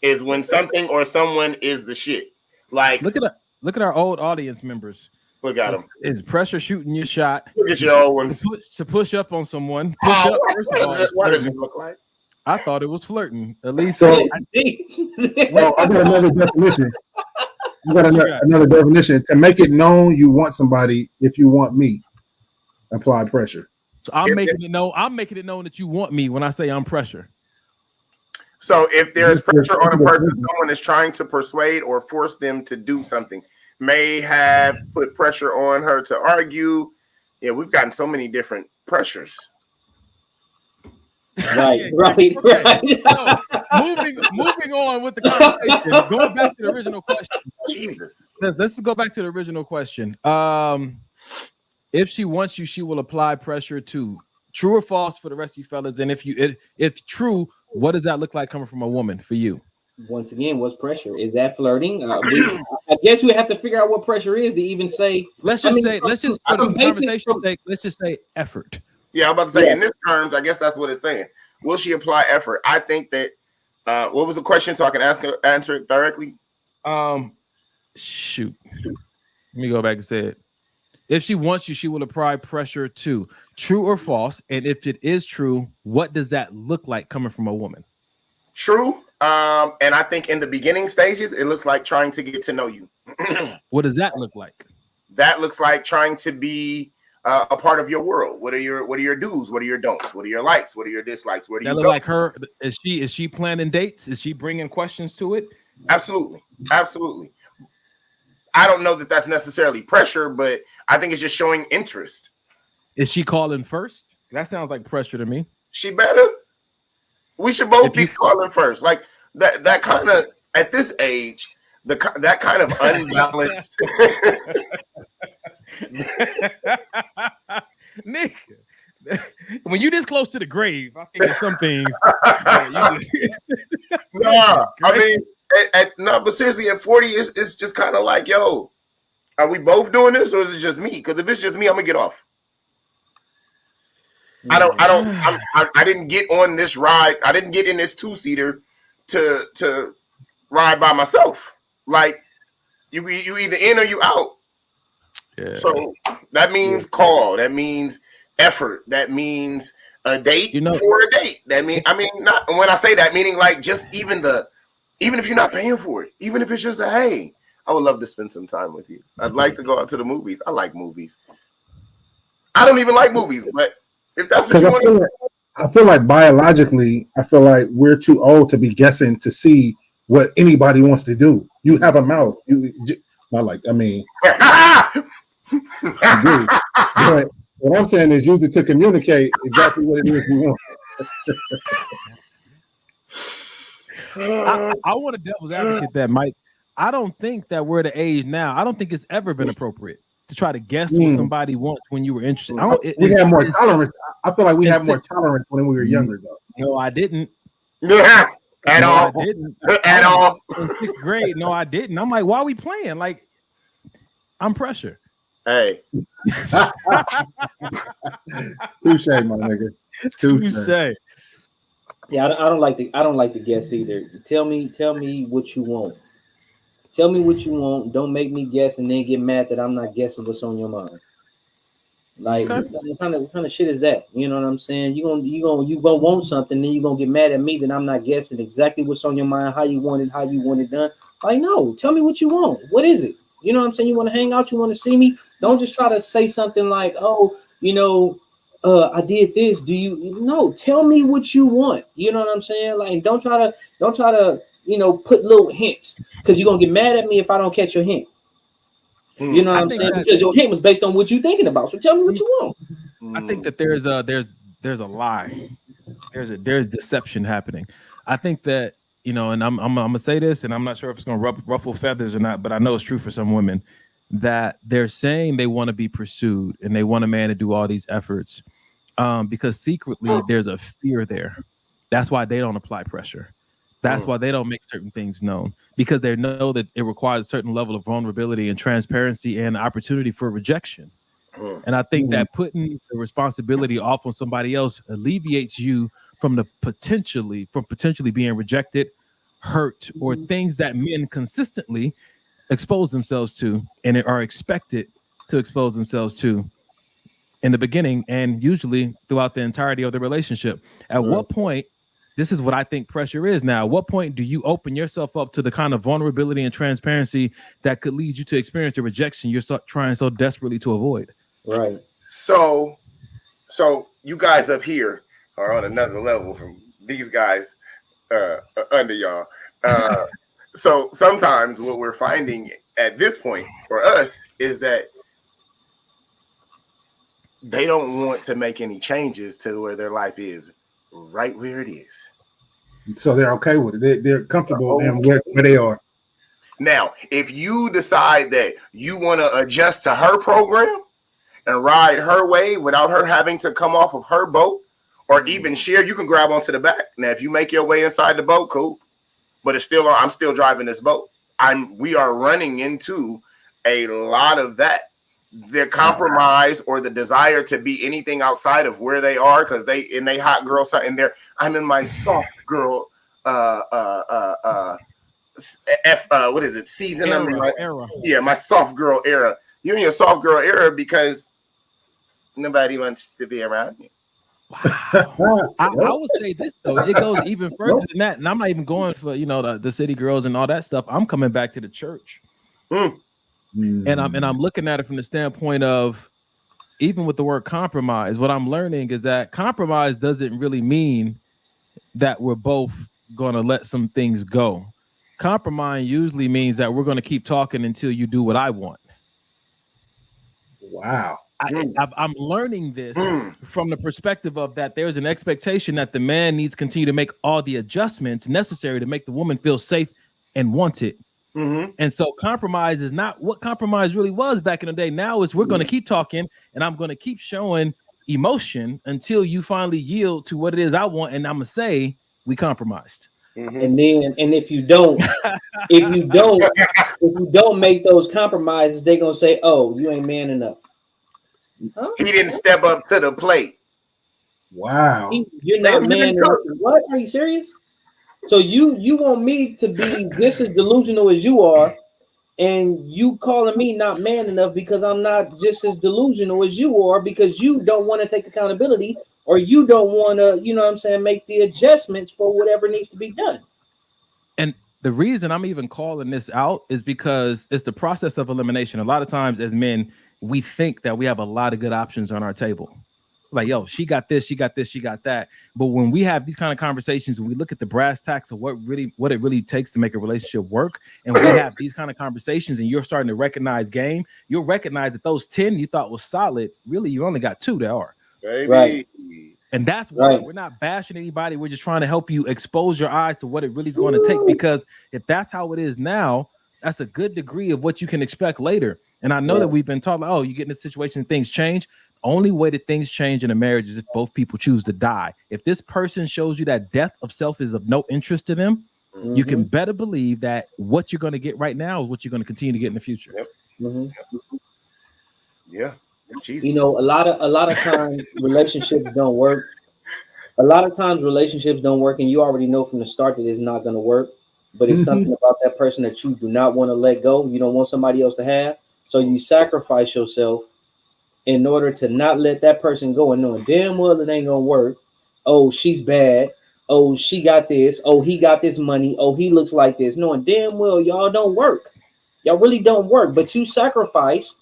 Is when something or someone is the shit. Like look at our old audience members. Look at them. Is pressure shooting your shot? Look at your old ones. To push up on someone. Push up. What does it look like? I thought it was flirting. At least. So, well, I got another definition. I got another definition. To make it known you want somebody, if you want me, apply pressure. So I'm making it known that you want me when I say I'm pressure. So if there's pressure on a person, someone is trying to persuade or force them to do something, may have put pressure on her to argue. Yeah, we've gotten so many different pressures. Right. So, moving on with the conversation. Going back to the original question. Jesus. Let's go back to the original question. If she wants you, she will apply pressure too. True or false for the rest of you fellas? And if true, what does that look like coming from a woman for you? Once again, what's pressure? Is that flirting? I guess we have to figure out what pressure is to even say. Let's just say effort. Yeah, I'm about to say in this terms, I guess that's what it's saying. Will she apply effort? I think that. What was the question? So I can answer it directly. Shoot. Let me go back and say it. If she wants you, she will apply pressure too. True or false? And if it is true, what does that look like coming from a woman? True. And I think in the beginning stages, it looks like trying to get to know you. What does that look like? That looks like trying to be a part of your world. What are your do's? What are your don'ts? What are your likes? What are your dislikes? Where do you go? Like her? Is she planning dates? Is she bringing questions to it? Absolutely. I don't know that that's necessarily pressure, but I think it's just showing interest. Is she calling first? That sounds like pressure to me. She better. We should both be calling first. Like that kind of, at this age, that kind of unbalanced. Nick, when you this close to the grave, I think some things. But seriously, at 40, it's just kind of like, yo, are we both doing this, or is it just me? Because if it's just me, I'm gonna get off. I didn't get on this ride. I didn't get in this two-seater to ride by myself. Like you either in or you out. Yeah. So that means call. That means effort. That means a date for a date. Not when I say that, meaning like just even if you're not paying for it, even if it's just a hey, I would love to spend some time with you. I'd like to go out to the movies. I like movies. I don't even like movies, but if that's what you want to do. I feel like biologically, we're too old to be guessing to see what anybody wants to do. You have a mouth. But what I'm saying is use it to communicate exactly what it is you want. I want a devil's advocate that, Mike. I don't think that we're at the age now. I don't think it's ever been appropriate to try to guess what somebody wants when you were interested. We have more tolerance. I feel like we have more tolerance when we were younger, though. No, I didn't. At all. I didn't. At all. In 6th grade, no, I didn't. I'm like, why are we playing? Like, I'm pressure. Hey. Touche, my nigga. Touche. Yeah, I don't like the guess either. Tell me what you want. Tell me what you want. Don't make me guess and then get mad that I'm not guessing what's on your mind. Like what kind of shit is that? You know what I'm saying? You gonna want something, then you gonna get mad at me that I'm not guessing exactly what's on your mind, how you want it done. Like, no, tell me what you want. What is it? You know what I'm saying? You want to hang out? You want to see me? Don't just try to say something like, oh, I did this. Do you? No, tell me what you want. You know what I'm saying? Like, don't try to put little hints, because you're gonna get mad at me if I don't catch your hint. You know what I'm saying? Because your hint was based on what you're thinking about. So tell me what you want. I think that there's a lie. There's deception happening. I think that, and I'm gonna say this, and I'm not sure if it's gonna ruffle feathers or not, but I know it's true for some women, that they're saying they want to be pursued and they want a man to do all these efforts, because secretly there's a fear there. That's why they don't apply pressure. That's why they don't make certain things known, because they know that it requires a certain level of vulnerability and transparency and opportunity for rejection. And I think that putting the responsibility off on somebody else alleviates you from potentially being rejected, hurt, or things that men consistently expose themselves to and are expected to expose themselves to in the beginning and usually throughout the entirety of the relationship. At what point, this is what I think pressure is now, at what point do you open yourself up to the kind of vulnerability and transparency that could lead you to experience the rejection you're trying so desperately to avoid? Right. So you guys up here are on another level from these guys under y'all. So sometimes what we're finding at this point for us is that they don't want to make any changes to where their life is right where it is. So they're okay with it. They're comfortable in where they are. Now, if you decide that you want to adjust to her program and ride her way without her having to come off of her boat or even share, you can grab onto the back. Now, if you make your way inside the boat, cool. But it's still, I'm still driving this boat. We are running into a lot of that. The compromise or the desire to be anything outside of where they are, because they hot girl side in there. I'm in my soft girl what is it? Season era. Yeah, my soft girl era. You're in your soft girl era because nobody wants to be around you. Wow. I would say this though, it goes even further than that, and I'm not even going for the city girls and all that stuff. I'm coming back to the church, and I'm looking at it from the standpoint of even with the word compromise. What I'm learning is that compromise doesn't really mean that we're both going to let some things go. Compromise usually means that we're going to keep talking until you do what I want. Wow. I'm learning this from the perspective of that there's an expectation that the man needs to continue to make all the adjustments necessary to make the woman feel safe and wanted. And so compromise is not what compromise really was back in the day. Now is we're going to keep talking and I'm going to keep showing emotion until you finally yield to what it is I want. And I'm going to say we compromised. And if you don't make those compromises, they're going to say, oh, you ain't man enough. Huh? He didn't step up to the plate. Wow. You're not man enough. What? Are you serious? So you want me to be just as delusional as you are, and you calling me not man enough because I'm not just as delusional as you are, because you don't want to take accountability or you don't want to, make the adjustments for whatever needs to be done. And the reason I'm even calling this out is because it's the process of elimination. A lot of times as men, we think that we have a lot of good options on our table. Like, yo, she got this, she got this, she got that. But when we have these kind of conversations, when we look at the brass tacks of what it really takes to make a relationship work, and we have these kind of conversations and you're starting to recognize game, you'll recognize that those 10 you thought was solid, really you only got 2 that are. Baby. Right. And that's why we're not bashing anybody. We're just trying to help you expose your eyes to what it really is going to take, because if that's how it is now, that's a good degree of what you can expect later. And I know that we've been taught, like, oh, you get in a situation, things change. Only way that things change in a marriage is if both people choose to die. If this person shows you that death of self is of no interest to them, you can better believe that what you're going to get right now is what you're going to continue to get in the future. Yeah. Jesus. A lot of times relationships don't work. A lot of times relationships don't work, and you already know from the start that it's not going to work. But it's something about that person that you do not want to let go. You don't want somebody else to have. So you sacrifice yourself in order to not let that person go, and knowing damn well it ain't gonna work. Oh, she's bad. Oh, she got this. Oh, he got this money. Oh, he looks like this. Knowing damn well y'all don't work. Y'all really don't work. But you sacrifice,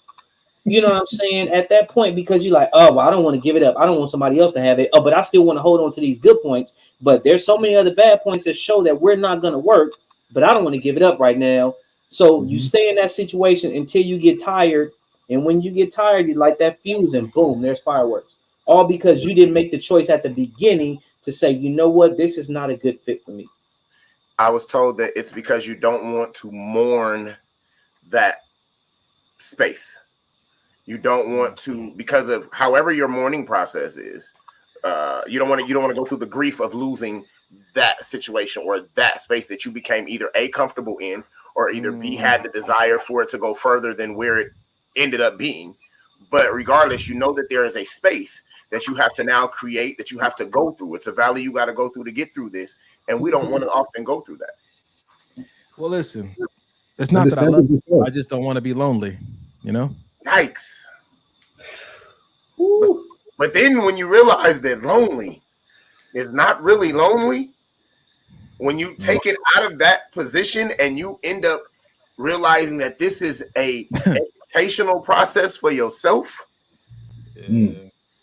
you know what I'm saying, at that point, because you're like, oh, well, I don't want to give it up. I don't want somebody else to have it. Oh, but I still want to hold on to these good points. But there's so many other bad points that show that we're not gonna work. But I don't want to give it up right now. So you stay in that situation until you get tired. And when you get tired, you light that fuse and boom, there's fireworks. All because you didn't make the choice at the beginning to say, you know what, this is not a good fit for me. I was told that it's because you don't want to mourn that space. You don't want to, because of however your mourning process is, you don't want to go through the grief of losing that situation or that space that you became either comfortable in, or either B had the desire for it to go further than where it ended up being. But regardless, you know that there is a space that you have to now create, that you have to go through. It's a valley you got to go through to get through this. And we don't want to often go through that. Well, listen, it's not that I love you. I just don't want to be lonely, you know? Yikes. But then when you realize that lonely is not really lonely, when you take it out of that position and you end up realizing that this is a educational process for yourself,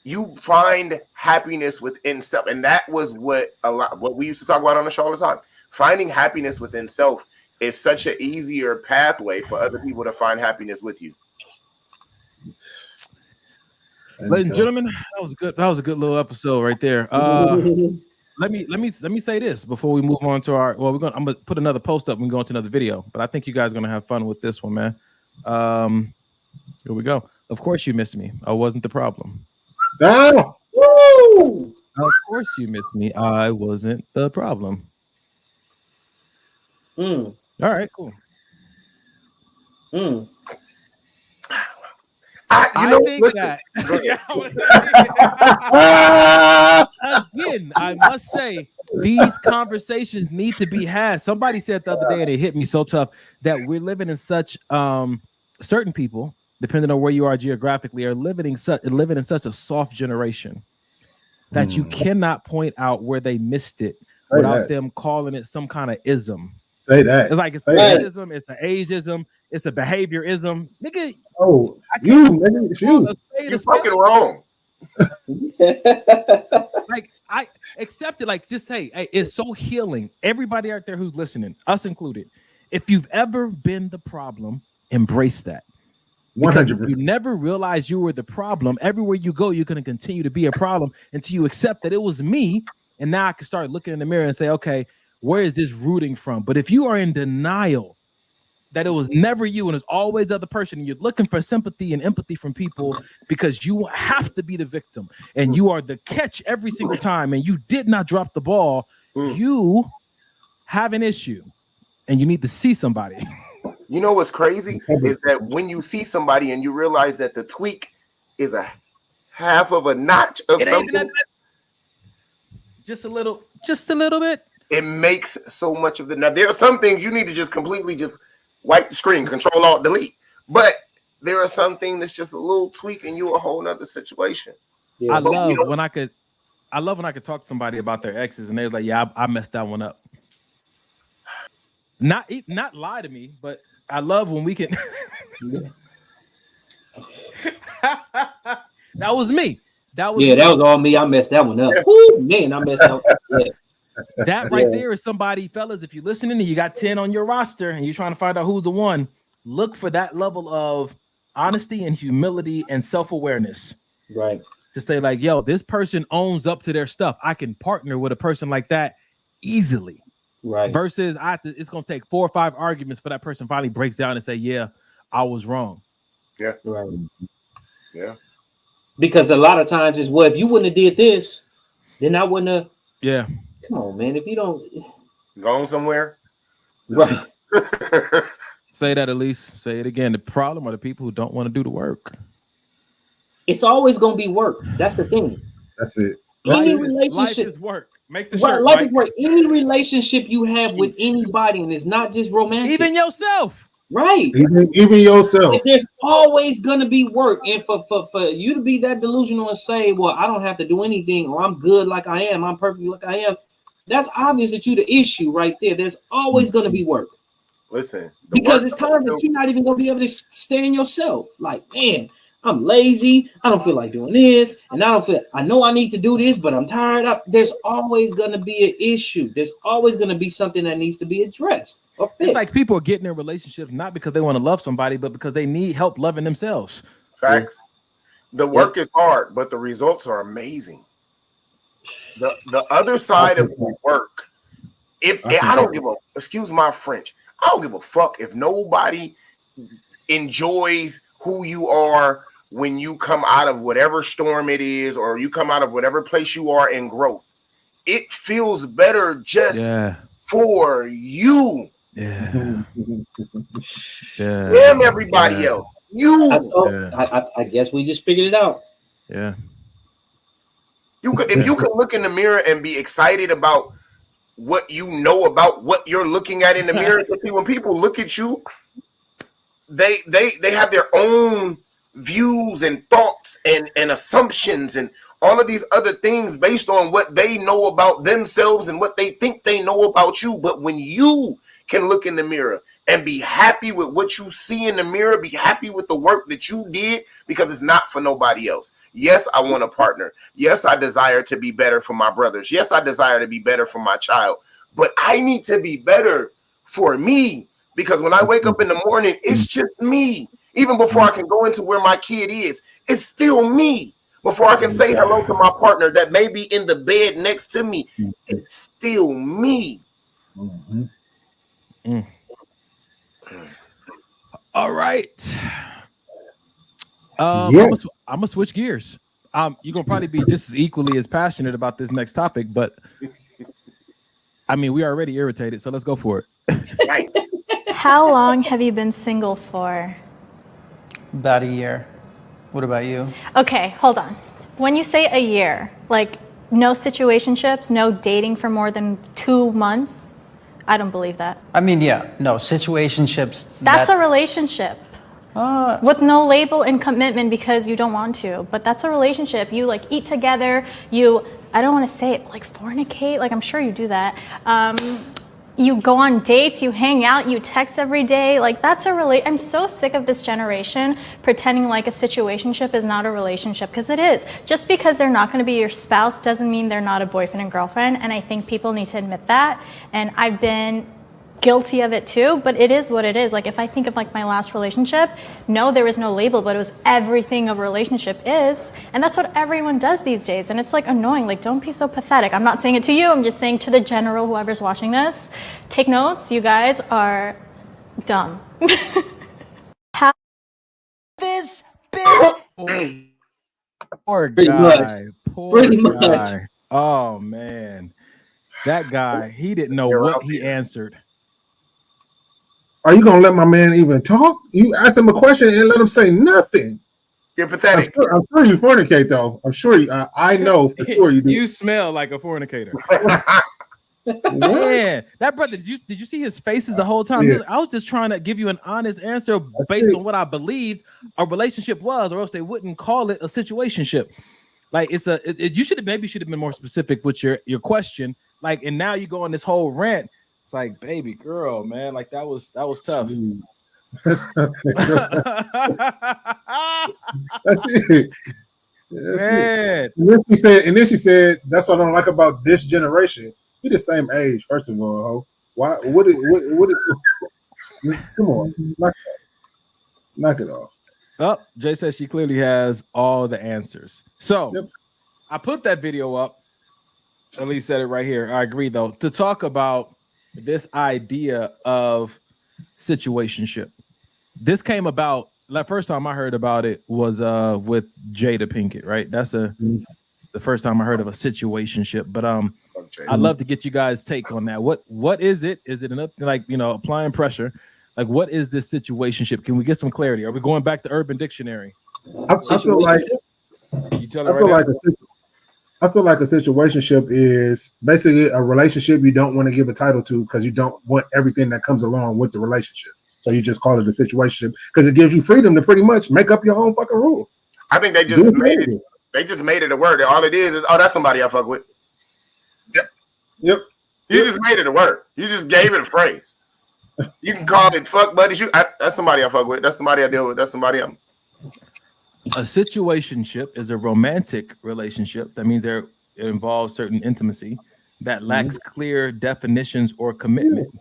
you find happiness within self. And that was what we used to talk about on the show all the time. Finding happiness within self is such an easier pathway for other people to find happiness with you. Ladies and gentlemen, that was good. That was a good little episode right there. Let me say this before we move on to our. Well, I'm gonna put another post up and go into another video. But I think you guys are gonna have fun with this one, man. Here we go. Of course you missed me. I wasn't the problem. Oh, woo! Of course you missed me. I wasn't the problem. All right, cool. I think that again, I must say these conversations need to be had. Somebody said the other day, and it hit me so tough, that we're living in such certain people, depending on where you are geographically, are living in such a soft generation that you cannot point out where they missed it without them calling it some kind of ism. Say that. It's like it's an ism, it's an ageism, it's a behaviorism. Nigga, you're fucking wrong. Like, I accept it. Like, just say, hey, it's so healing. Everybody out there who's listening, us included, if you've ever been the problem, embrace that. 100%. You never realized you were the problem. Everywhere you go, you're going to continue to be a problem until you accept that it was me. And now I can start looking in the mirror and say, okay, where is this rooting from? But if you are in denial that it was never you and it's always the other person, and you're looking for sympathy and empathy from people because you have to be the victim and you are the catch every single time and you did not drop the ball, you have an issue and you need to see somebody. You know what's crazy is that when you see somebody and you realize that the tweak is a half of a notch of something, just a little bit. It makes so much of the. Now there are some things you need to just completely just wipe the screen, Control Alt Delete. But there are some things that's just a little tweak and you a whole nother situation. Yeah. I love when I could talk to somebody about their exes and they're like, yeah, I messed that one up. Not lie to me, but I love when we can. That was me. That was all me. I messed that one up. Woo, man, I messed up. Yeah. That right there is somebody, fellas. If you're listening and you got 10 on your roster and you're trying to find out who's the one, look for that level of honesty and humility and self-awareness. Right. To say like, yo, this person owns up to their stuff. I can partner with a person like that easily. Right. Versus it's going to take 4 or 5 arguments for that person finally breaks down and say, yeah, I was wrong. Yeah. Right. Yeah. Because a lot of times it's, well, if you wouldn't have did this, then I wouldn't have. Yeah. Come on, man. If you don't go somewhere. Right. Say that, Elise. Say it again. The problem are the people who don't want to do the work. It's always going to be work. That's the thing. That's it. Any relationship. Life is work. Make the shirt. Life is work. Any relationship you have with anybody, and it's not just romantic. Even yourself. Right. Even yourself. There's always gonna be work. And for you to be that delusional and say, well, I don't have to do anything, or I'm good like I am, I'm perfect like I am, that's obvious that you're the issue right there. There's always gonna be work. Listen. Because it's times that you're not even gonna be able to stand yourself. Like, man, I'm lazy, I don't feel like doing this, and I know I need to do this, but I'm tired up. There's always gonna be an issue. There's always gonna be something that needs to be addressed. It's like people are getting in relationships not because they want to love somebody, but because they need help loving themselves. Facts. The work is hard, but the results are amazing. The other side of the work, I don't give a, excuse my French, I don't give a fuck if nobody enjoys who you are when you come out of whatever storm it is, or you come out of whatever place you are in growth. It feels better just for you. Yeah. Damn everybody else. I guess we just figured it out. Yeah. If you can look in the mirror and be excited about what you know about what you're looking at in the mirror. See, when people look at you, they have their own views and thoughts and assumptions and all of these other things based on what they know about themselves and what they think they know about you. But when you can look in the mirror and be happy with what you see in the mirror, be happy with the work that you did, because it's not for nobody else. Yes, I want a partner. Yes, I desire to be better for my brothers. Yes, I desire to be better for my child. But I need to be better for me, because when I wake up in the morning, it's just me. Even before I can go into where my kid is, it's still me. Before I can say hello to my partner that may be in the bed next to me, it's still me. All right. I'm gonna switch gears. You're gonna probably be just as equally as passionate about this next topic, but I mean, we are already irritated, so let's go for it. How long have you been single for? About a year. What about you? Okay, hold on. When you say a year, like no situationships, no dating for more than 2 months, I don't believe that. I mean, yeah, no, situationships. That's a relationship. With no label and commitment because you don't want to. But that's a relationship. You like eat together, I don't want to say it, like fornicate, like I'm sure you do that. You go on dates, you hang out, you text every day. Like that's I'm so sick of this generation pretending like a situationship is not a relationship, because it is. Just because they're not going to be your spouse doesn't mean they're not a boyfriend and girlfriend. And I think people need to admit that. And I've been guilty of it too, but it is what it is. Like if I think of like my last relationship, no, there was no label, but it was everything a relationship is. And that's what everyone does these days. And it's like annoying. Like don't be so pathetic. I'm not saying it to you. I'm just saying to the general, whoever's watching this, take notes. You guys are dumb. How this bitch. Poor Pretty guy. much. Poor Pretty guy. much. Oh man. That guy, he didn't know what he answered. Are you gonna let my man even talk? You ask him a question and let him say nothing. You're pathetic. I'm sure you fornicate though. I'm sure I know for sure you do. You smell like a fornicator. Man, that brother, did you see his faces the whole time? Yeah. I was just trying to give you an honest answer based on what I believed a relationship was, or else they wouldn't call it a situationship. Like you should have been more specific with your question. Like, and now you go on this whole rant. It's like, baby girl, man, like that was tough. That's it. Man. And then she said, that's what I don't like about this generation. We're the same age, first of all. Ho. Why? What is? Come on, knock it off. Oh, Jay says she clearly has all the answers. So I put that video up. Elise said it right here. I agree, though, to talk about this idea of situationship. This came about, the first time I heard about it was with Jada Pinkett, right? That's the first time I heard of a situationship. But I'd love to get you guys' take on that. What is it? Is it enough, like, applying pressure? Like, what is this situationship? Can we get some clarity? Are we going back to Urban Dictionary? I feel like I feel like a situationship is basically a relationship you don't want to give a title to because you don't want everything that comes along with the relationship. So you just call it a situationship because it gives you freedom to pretty much make up your own fucking rules. I think they just made it. They just made it a word. All it is, that's somebody I fuck with. Yep. You just made it a word. You just gave it a phrase. You can call it fuck buddies. That's somebody I fuck with. That's somebody I deal with. That's somebody I'm. A situationship is a romantic relationship. That means it involves certain intimacy that lacks clear definitions or commitment.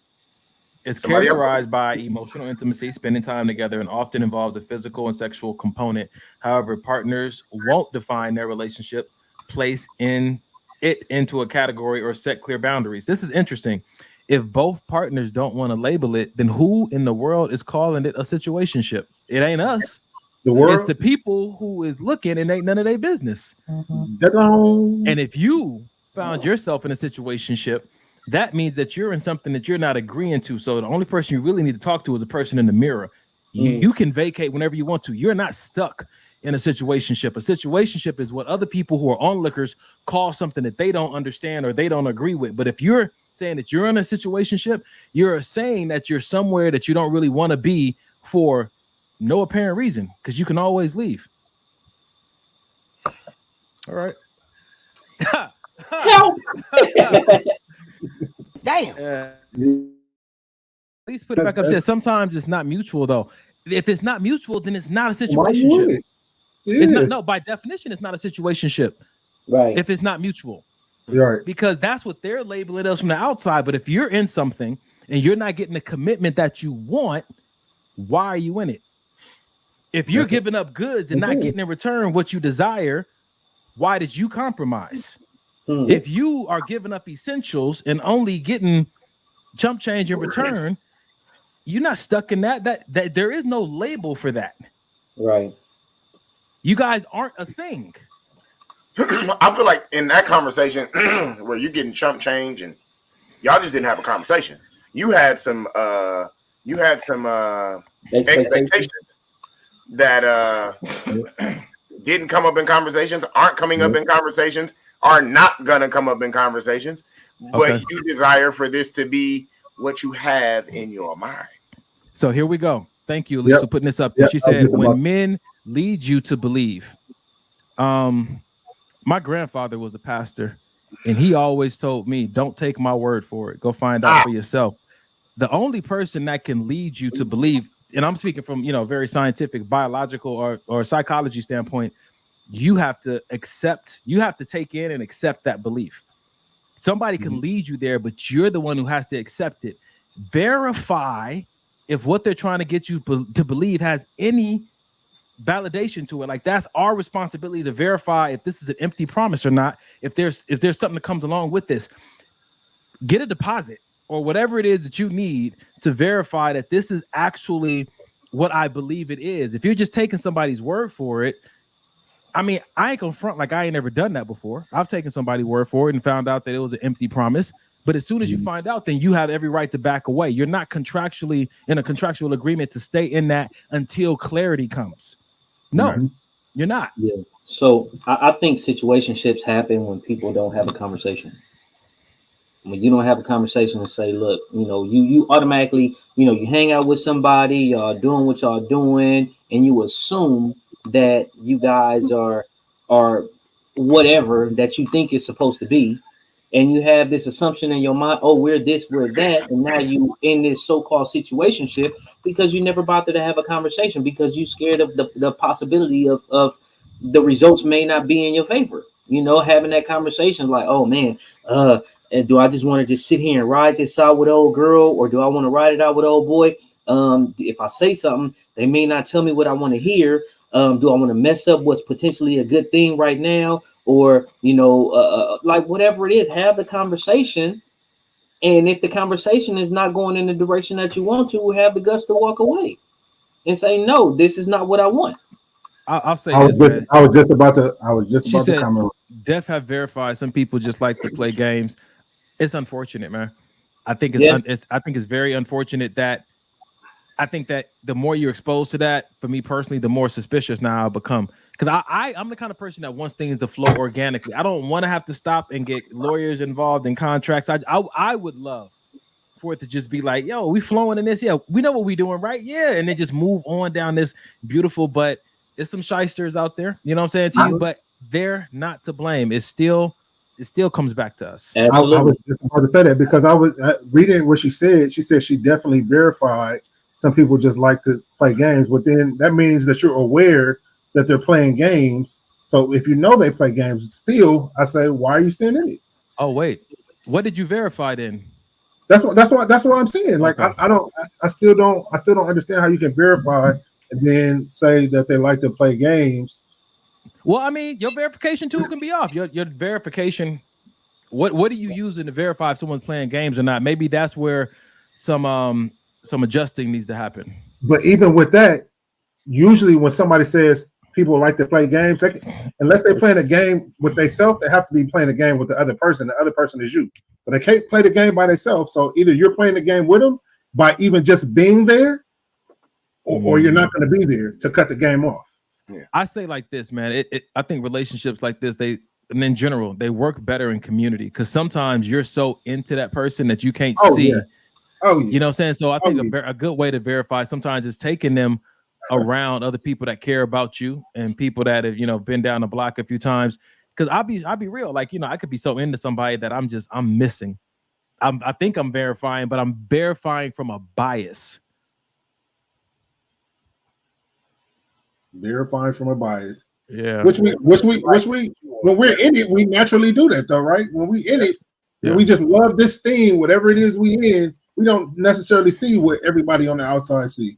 It's characterized by emotional intimacy, spending time together, and often involves a physical and sexual component. However, partners won't define their relationship, place into a category, or set clear boundaries. This is interesting. If both partners don't want to label it, then who in the world is calling it a situationship? It ain't us. The world. It's the people who is looking, and ain't none of their business. And if you found yourself in a situationship, that means that you're in something that you're not agreeing to. So the only person you really need to talk to is a person in the mirror. You can vacate whenever you want to. You're not stuck in a situationship. A situationship is what other people who are onlookers call something that they don't understand or they don't agree with. But if you're saying that you're in a situationship, you're saying that you're somewhere that you don't really want to be for no apparent reason, because you can always leave. All right. Damn. Please put it back upstairs. Sometimes it's not mutual, though. If it's not mutual, then it's not a situationship. It's not, no, by definition, it's not a situationship. Right. If it's not mutual. Right. Because that's what they're labeling us from the outside. But if you're in something and you're not getting the commitment that you want, why are you in it? If you're giving up goods and not getting in return what you desire, why did you compromise? If you are giving up essentials and only getting chump change in return, you're not stuck in that. That there is no label for that. Right. You guys aren't a thing. I feel like in that conversation where you're getting chump change and y'all just didn't have a conversation. You had some expectations that didn't come up in conversations, aren't coming up in conversations, are not gonna come up in conversations, but you desire for this to be what you have in your mind. So here we go. Thank you, Elise, for putting this up. She said, when men lead you to believe. My grandfather was a pastor, and he always told me, don't take my word for it. Go find out for yourself. The only person that can lead you to believe, and I'm speaking from, very scientific, biological or psychology standpoint, you have to take in and accept that belief. Somebody can lead you there, but you're the one who has to accept it. Verify if what they're trying to get you to believe has any validation to it. Like, that's our responsibility to verify if this is an empty promise or not. If there's something that comes along with this, get a deposit or whatever it is that you need to verify that this is actually what I believe it is. If you're just taking somebody's word for it, I mean, I ain't gonna front like I ain't never done that before. I've taken somebody's word for it and found out that it was an empty promise. But as soon as you find out, then you have every right to back away. You're not contractually in a contractual agreement to stay in that until clarity comes. No, you're not. Yeah. So I think situationships happen when people don't have a conversation. When you don't have a conversation and say, look, you automatically, you hang out with somebody, y'all doing what y'all doing, and you assume that you guys are whatever that you think is supposed to be. And you have this assumption in your mind, oh, we're this, we're that. And now you in this so-called situationship because you never bothered to have a conversation because you're scared of the possibility of the results may not be in your favor. Having that conversation like, oh, man, and do I just want to just sit here and ride this out with old girl, or do I want to ride it out with old boy? If I say something, they may not tell me what I want to hear. Do I want to mess up what's potentially a good thing right now? Or, like whatever it is, have the conversation. And if the conversation is not going in the direction that you want to, have the guts to walk away and say, no, this is not what I want. I'll say I was just about to said, comment. Def have verified some people just like to play games. It's unfortunate, man. I think it's very unfortunate that I think that the more you're exposed to that, for me personally, the more suspicious now I become. Because I'm the kind of person that wants things to flow organically. I don't want to have to stop and get lawyers involved in contracts. I would love for it to just be like, yo, we flowing in this. Yeah, we know what we doing, right? Yeah, and then just move on down this beautiful, but there's some shysters out there. You know what I'm saying to you? But they're not to blame. It still comes back to us. I was just about to say that because I was reading what she said. She said she definitely verified some people just like to play games, but then that means that you're aware that they're playing games. So if you know they play games, still, I say, why are you still in it? Oh wait, what did you verify then? That's what I'm saying. Like okay. I still don't understand how you can verify and then say that they like to play games. Well, I mean, your verification tool can be off. Your verification. What are you using to verify if someone's playing games or not? Maybe that's where some adjusting needs to happen. But even with that, usually when somebody says people like to play games, unless they're playing a game with themselves, they have to be playing a game with the other person. The other person is you. So they can't play the game by themselves. So either you're playing the game with them by even just being there, or you're not going to be there to cut the game off. Yeah. I say like this, man. I think relationships like this, and in general, they work better in community because sometimes you're so into that person that you can't see. Yeah. Oh, yeah. You know what I'm saying? So I think a good way to verify sometimes is taking them around other people that care about you and people that have, been down the block a few times. Because I'll be real. Like, I could be so into somebody that I'm missing. I think I'm verifying, but I'm verifying from a bias. Verifying from a bias. Yeah. Which we when we're in it, we naturally do that though, right? When we in it, and we just love this thing, whatever it is we in, we don't necessarily see what everybody on the outside see.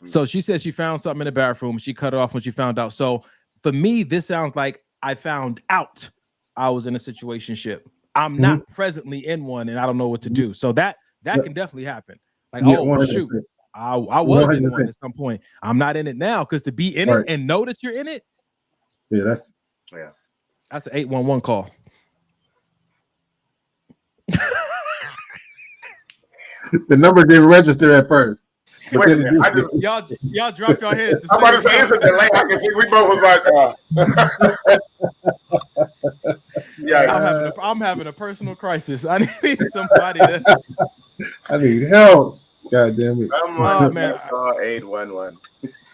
So she said she found something in the bathroom. She cut it off when she found out. So for me, this sounds like I found out I was in a situationship. I'm not presently in one, and I don't know what to do. So that can definitely happen. Like, Yeah, oh 100%. shoot, I was 100%. in one at some point. I'm not in it now because to be in it and know that you're in it. Yeah, that's an 811 call. The number didn't register at first. Wait a minute, y'all dropped your heads. I'm about to say it's a delay. I can see we both was like, yeah. I'm having a personal crisis. I need somebody to. I need help. God damn it! Oh man, 811.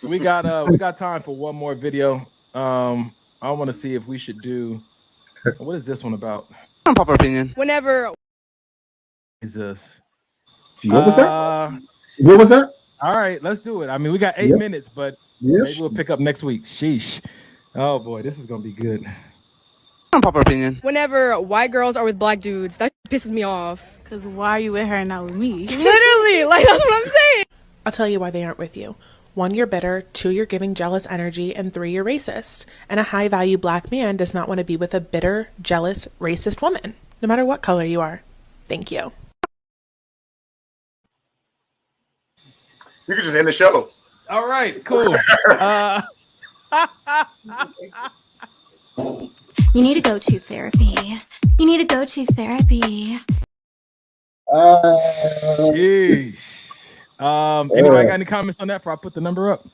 We got time for one more video. I want to see if we should do. What is this one about? Unpopular opinion. Whenever. Jesus. What was that? What was that? All right, let's do it. I mean, we got 8 minutes, but maybe we'll pick up next week. Sheesh. Oh boy, this is gonna be good. Unpopular opinion. Whenever white girls are with black dudes, that pisses me off. Because why are you with her and not with me? Literally, like that's what I'm saying. I'll tell you why they aren't with you. 1, you're bitter. 2, you're giving jealous energy. And 3, you're racist. And a high-value black man does not want to be with a bitter, jealous, racist woman, no matter what color you are. Thank you. You could just end the show. All right, cool. You need to go to therapy. You need to go to therapy. Jeez. Anybody got any comments on that before I put the number up?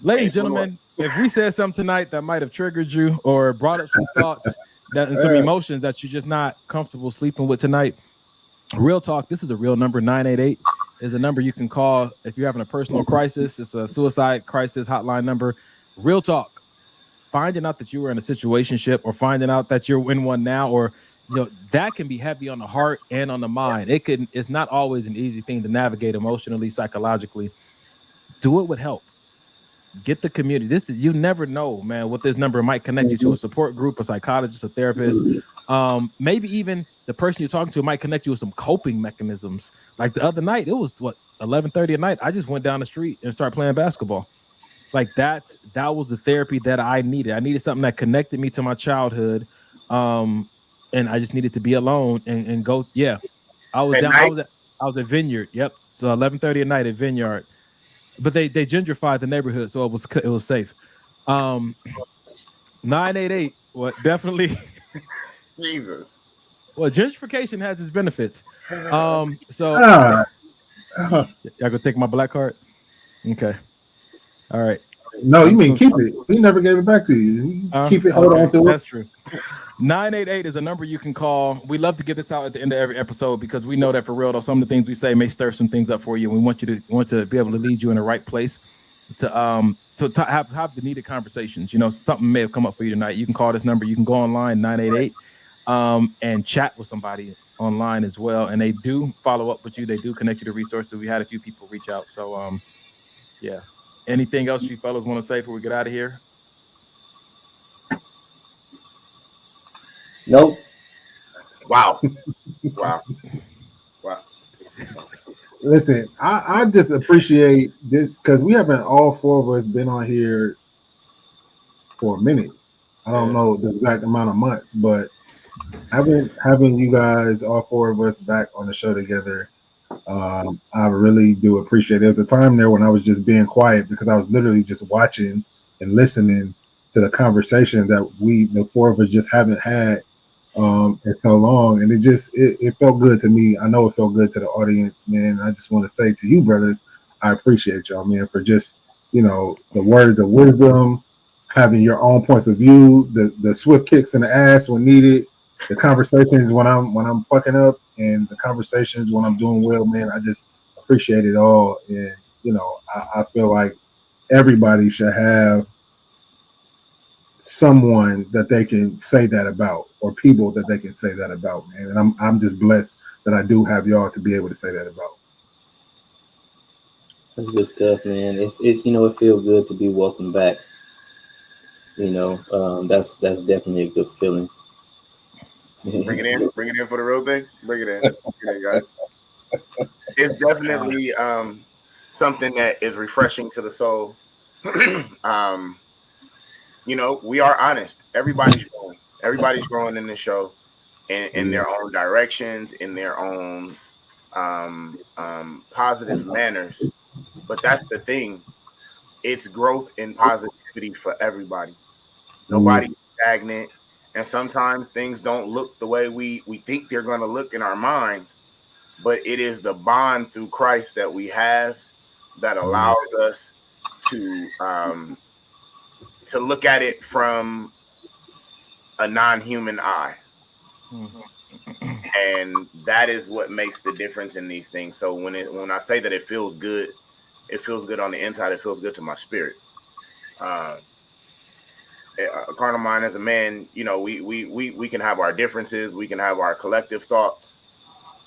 Ladies and gentlemen, if we said something tonight that might have triggered you or brought up some thoughts and some emotions that you're just not comfortable sleeping with tonight, real talk, this is a real number. 988 is a number you can call if you're having a personal crisis. It's a suicide crisis hotline number. Real talk. Finding out that you were in a situationship or finding out that you're in one now, or that can be heavy on the heart and on the mind. It's not always an easy thing to navigate emotionally, psychologically. Do it with help. Get the community. You never know, man, what this number might connect you to. A support group, a psychologist, a therapist. Maybe even the person you're talking to might connect you with some coping mechanisms. Like the other night, it was 11:30 at night. I just went down the street and started playing basketball. Like that was the therapy that I needed. I needed something that connected me to my childhood. And I just needed to be alone and go. Yeah. I was at Vineyard. Yep. So 11:30 at night at Vineyard. But they gentrified the neighborhood, so it was safe. 988. What definitely Jesus. Well, gentrification has its benefits. Y'all gonna take my black card? Okay. All right. No, you mean keep it. He never gave it back to you. Keep it. Hold on to it. That's true. 988 is a number you can call. We love to get this out at the end of every episode because we know that for real, though, some of the things we say may stir some things up for you. We want to be able to lead you in the right place to have the needed conversations. Something may have come up for you tonight. You can call this number. You can go online 988 and chat with somebody online as well. And they do follow up with you. They do connect you to resources. We had a few people reach out. So yeah. Anything else you fellas want to say before we get out of here? Nope. Wow. Listen, I just appreciate this because we haven't all 4 of us been on here for a minute. I don't know the exact amount of months, but having you guys, all 4 of us, back on the show together, I really do appreciate it. There was a time there when I was just being quiet because I was literally just watching and listening to the conversation that the 4 of us just haven't had in so long, and it felt good to me. I know it felt good to the audience, man. I just want to say to you, brothers, I appreciate y'all, man, for just, the words of wisdom, having your own points of view, the swift kicks in the ass when needed, the conversations when I'm fucking up, and the conversations when I'm doing well, man. I just appreciate it all, and I feel like everybody should have someone that they can say that about, or people that they can say that about, man. And I'm just blessed that I do have y'all to be able to say that about. That's good stuff, man. It's it feels good to be welcome back. That's definitely a good feeling. Bring it in for the real thing. Bring it in, guys. It's definitely something that is refreshing to the soul. We are honest. Everybody's growing. Everybody's growing in this show, in their own directions, in their own positive manners. But that's the thing. It's growth and positivity for everybody. Nobody's stagnant. And sometimes things don't look the way we think they're going to look in our minds. But it is the bond through Christ that we have that allows us to look at it from a non-human eye. And that is what makes the difference in these things. So when I say that it feels good on the inside, it feels good to my spirit. A carnal mind as a man, we can have our differences, we can have our collective thoughts,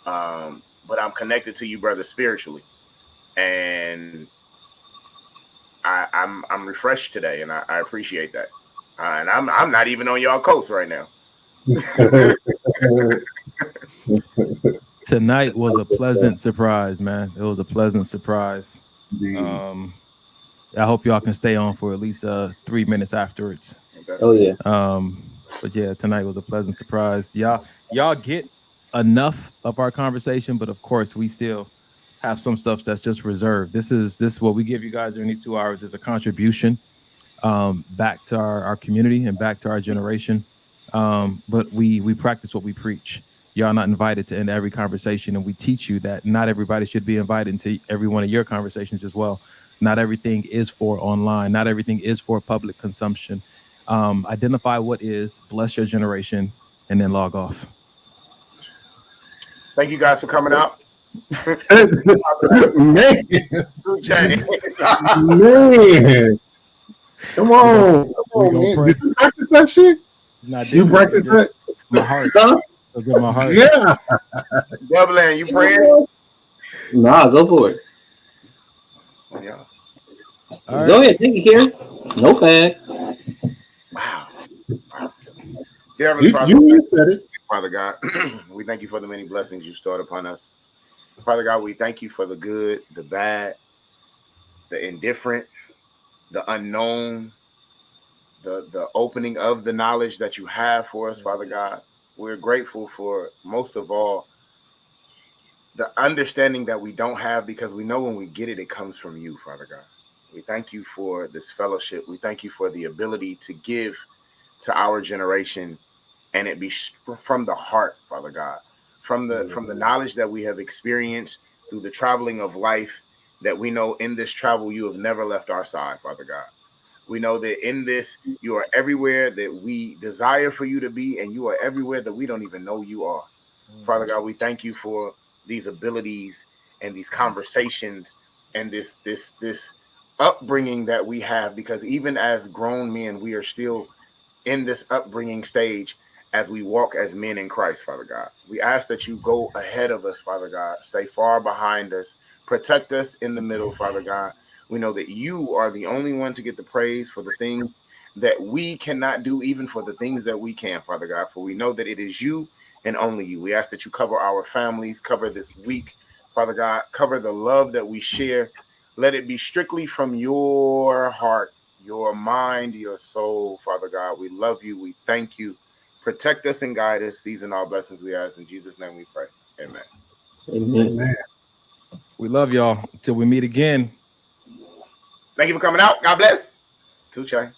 but I'm connected to you, brother, spiritually, and I'm refreshed today, and I appreciate that. And I'm not even on y'all coast right now. Tonight was a pleasant surprise, man. It was a pleasant surprise. I hope y'all can stay on for at least 3 minutes afterwards. Oh yeah. But yeah, tonight was a pleasant surprise. Y'all get enough of our conversation, but of course we still have some stuff that's just reserved. This is what we give you guys during these 2 hours is a contribution back to our community and back to our generation. But we practice what we preach. Y'all not invited to end every conversation, and we teach you that not everybody should be invited into every one of your conversations as well. Not everything is for online. Not everything is for public consumption. Identify what is, bless your generation, and then log off. Thank you guys for coming out. Man. Come on, man. Did you practice that shit? You practice that? My heart. Huh? It was in my heart. Yeah. Double, you praying? Nah, go for it. Yeah. Go ahead, take it here. No fad. Wow. Dear Heavenly Father, Father God, we thank you for the many blessings you stored upon us. Father God, we thank you for the good, the bad, the indifferent, the unknown, the opening of the knowledge that you have for us, Father God. We're grateful for, most of all, the understanding that we don't have, because we know when we get it, it comes from you, Father God. We thank you for this fellowship. We thank you for the ability to give to our generation, and it be from the heart, Father God, from the knowledge that we have experienced through the traveling of life, that we know in this travel you have never left our side, Father God. We know that in this you are everywhere that we desire for you to be, and you are everywhere that we don't even know you are. Father God, we thank you for these abilities and these conversations and this upbringing that we have, because even as grown men, we are still in this upbringing stage as we walk as men in Christ, Father God. We ask that you go ahead of us, Father God, stay far behind us, protect us in the middle, Father God. We know that you are the only one to get the praise for the things that we cannot do, even for the things that we can, Father God, for we know that it is you and only you. We ask that you cover our families, cover this week, Father God, cover the love that we share. Let it be strictly from your heart, your mind, your soul, Father God. We love you. We thank you. Protect us and guide us. These are all blessings we ask. In Jesus' name we pray. Amen. Amen. We love y'all. Until we meet again. Thank you for coming out. God bless. Tuche.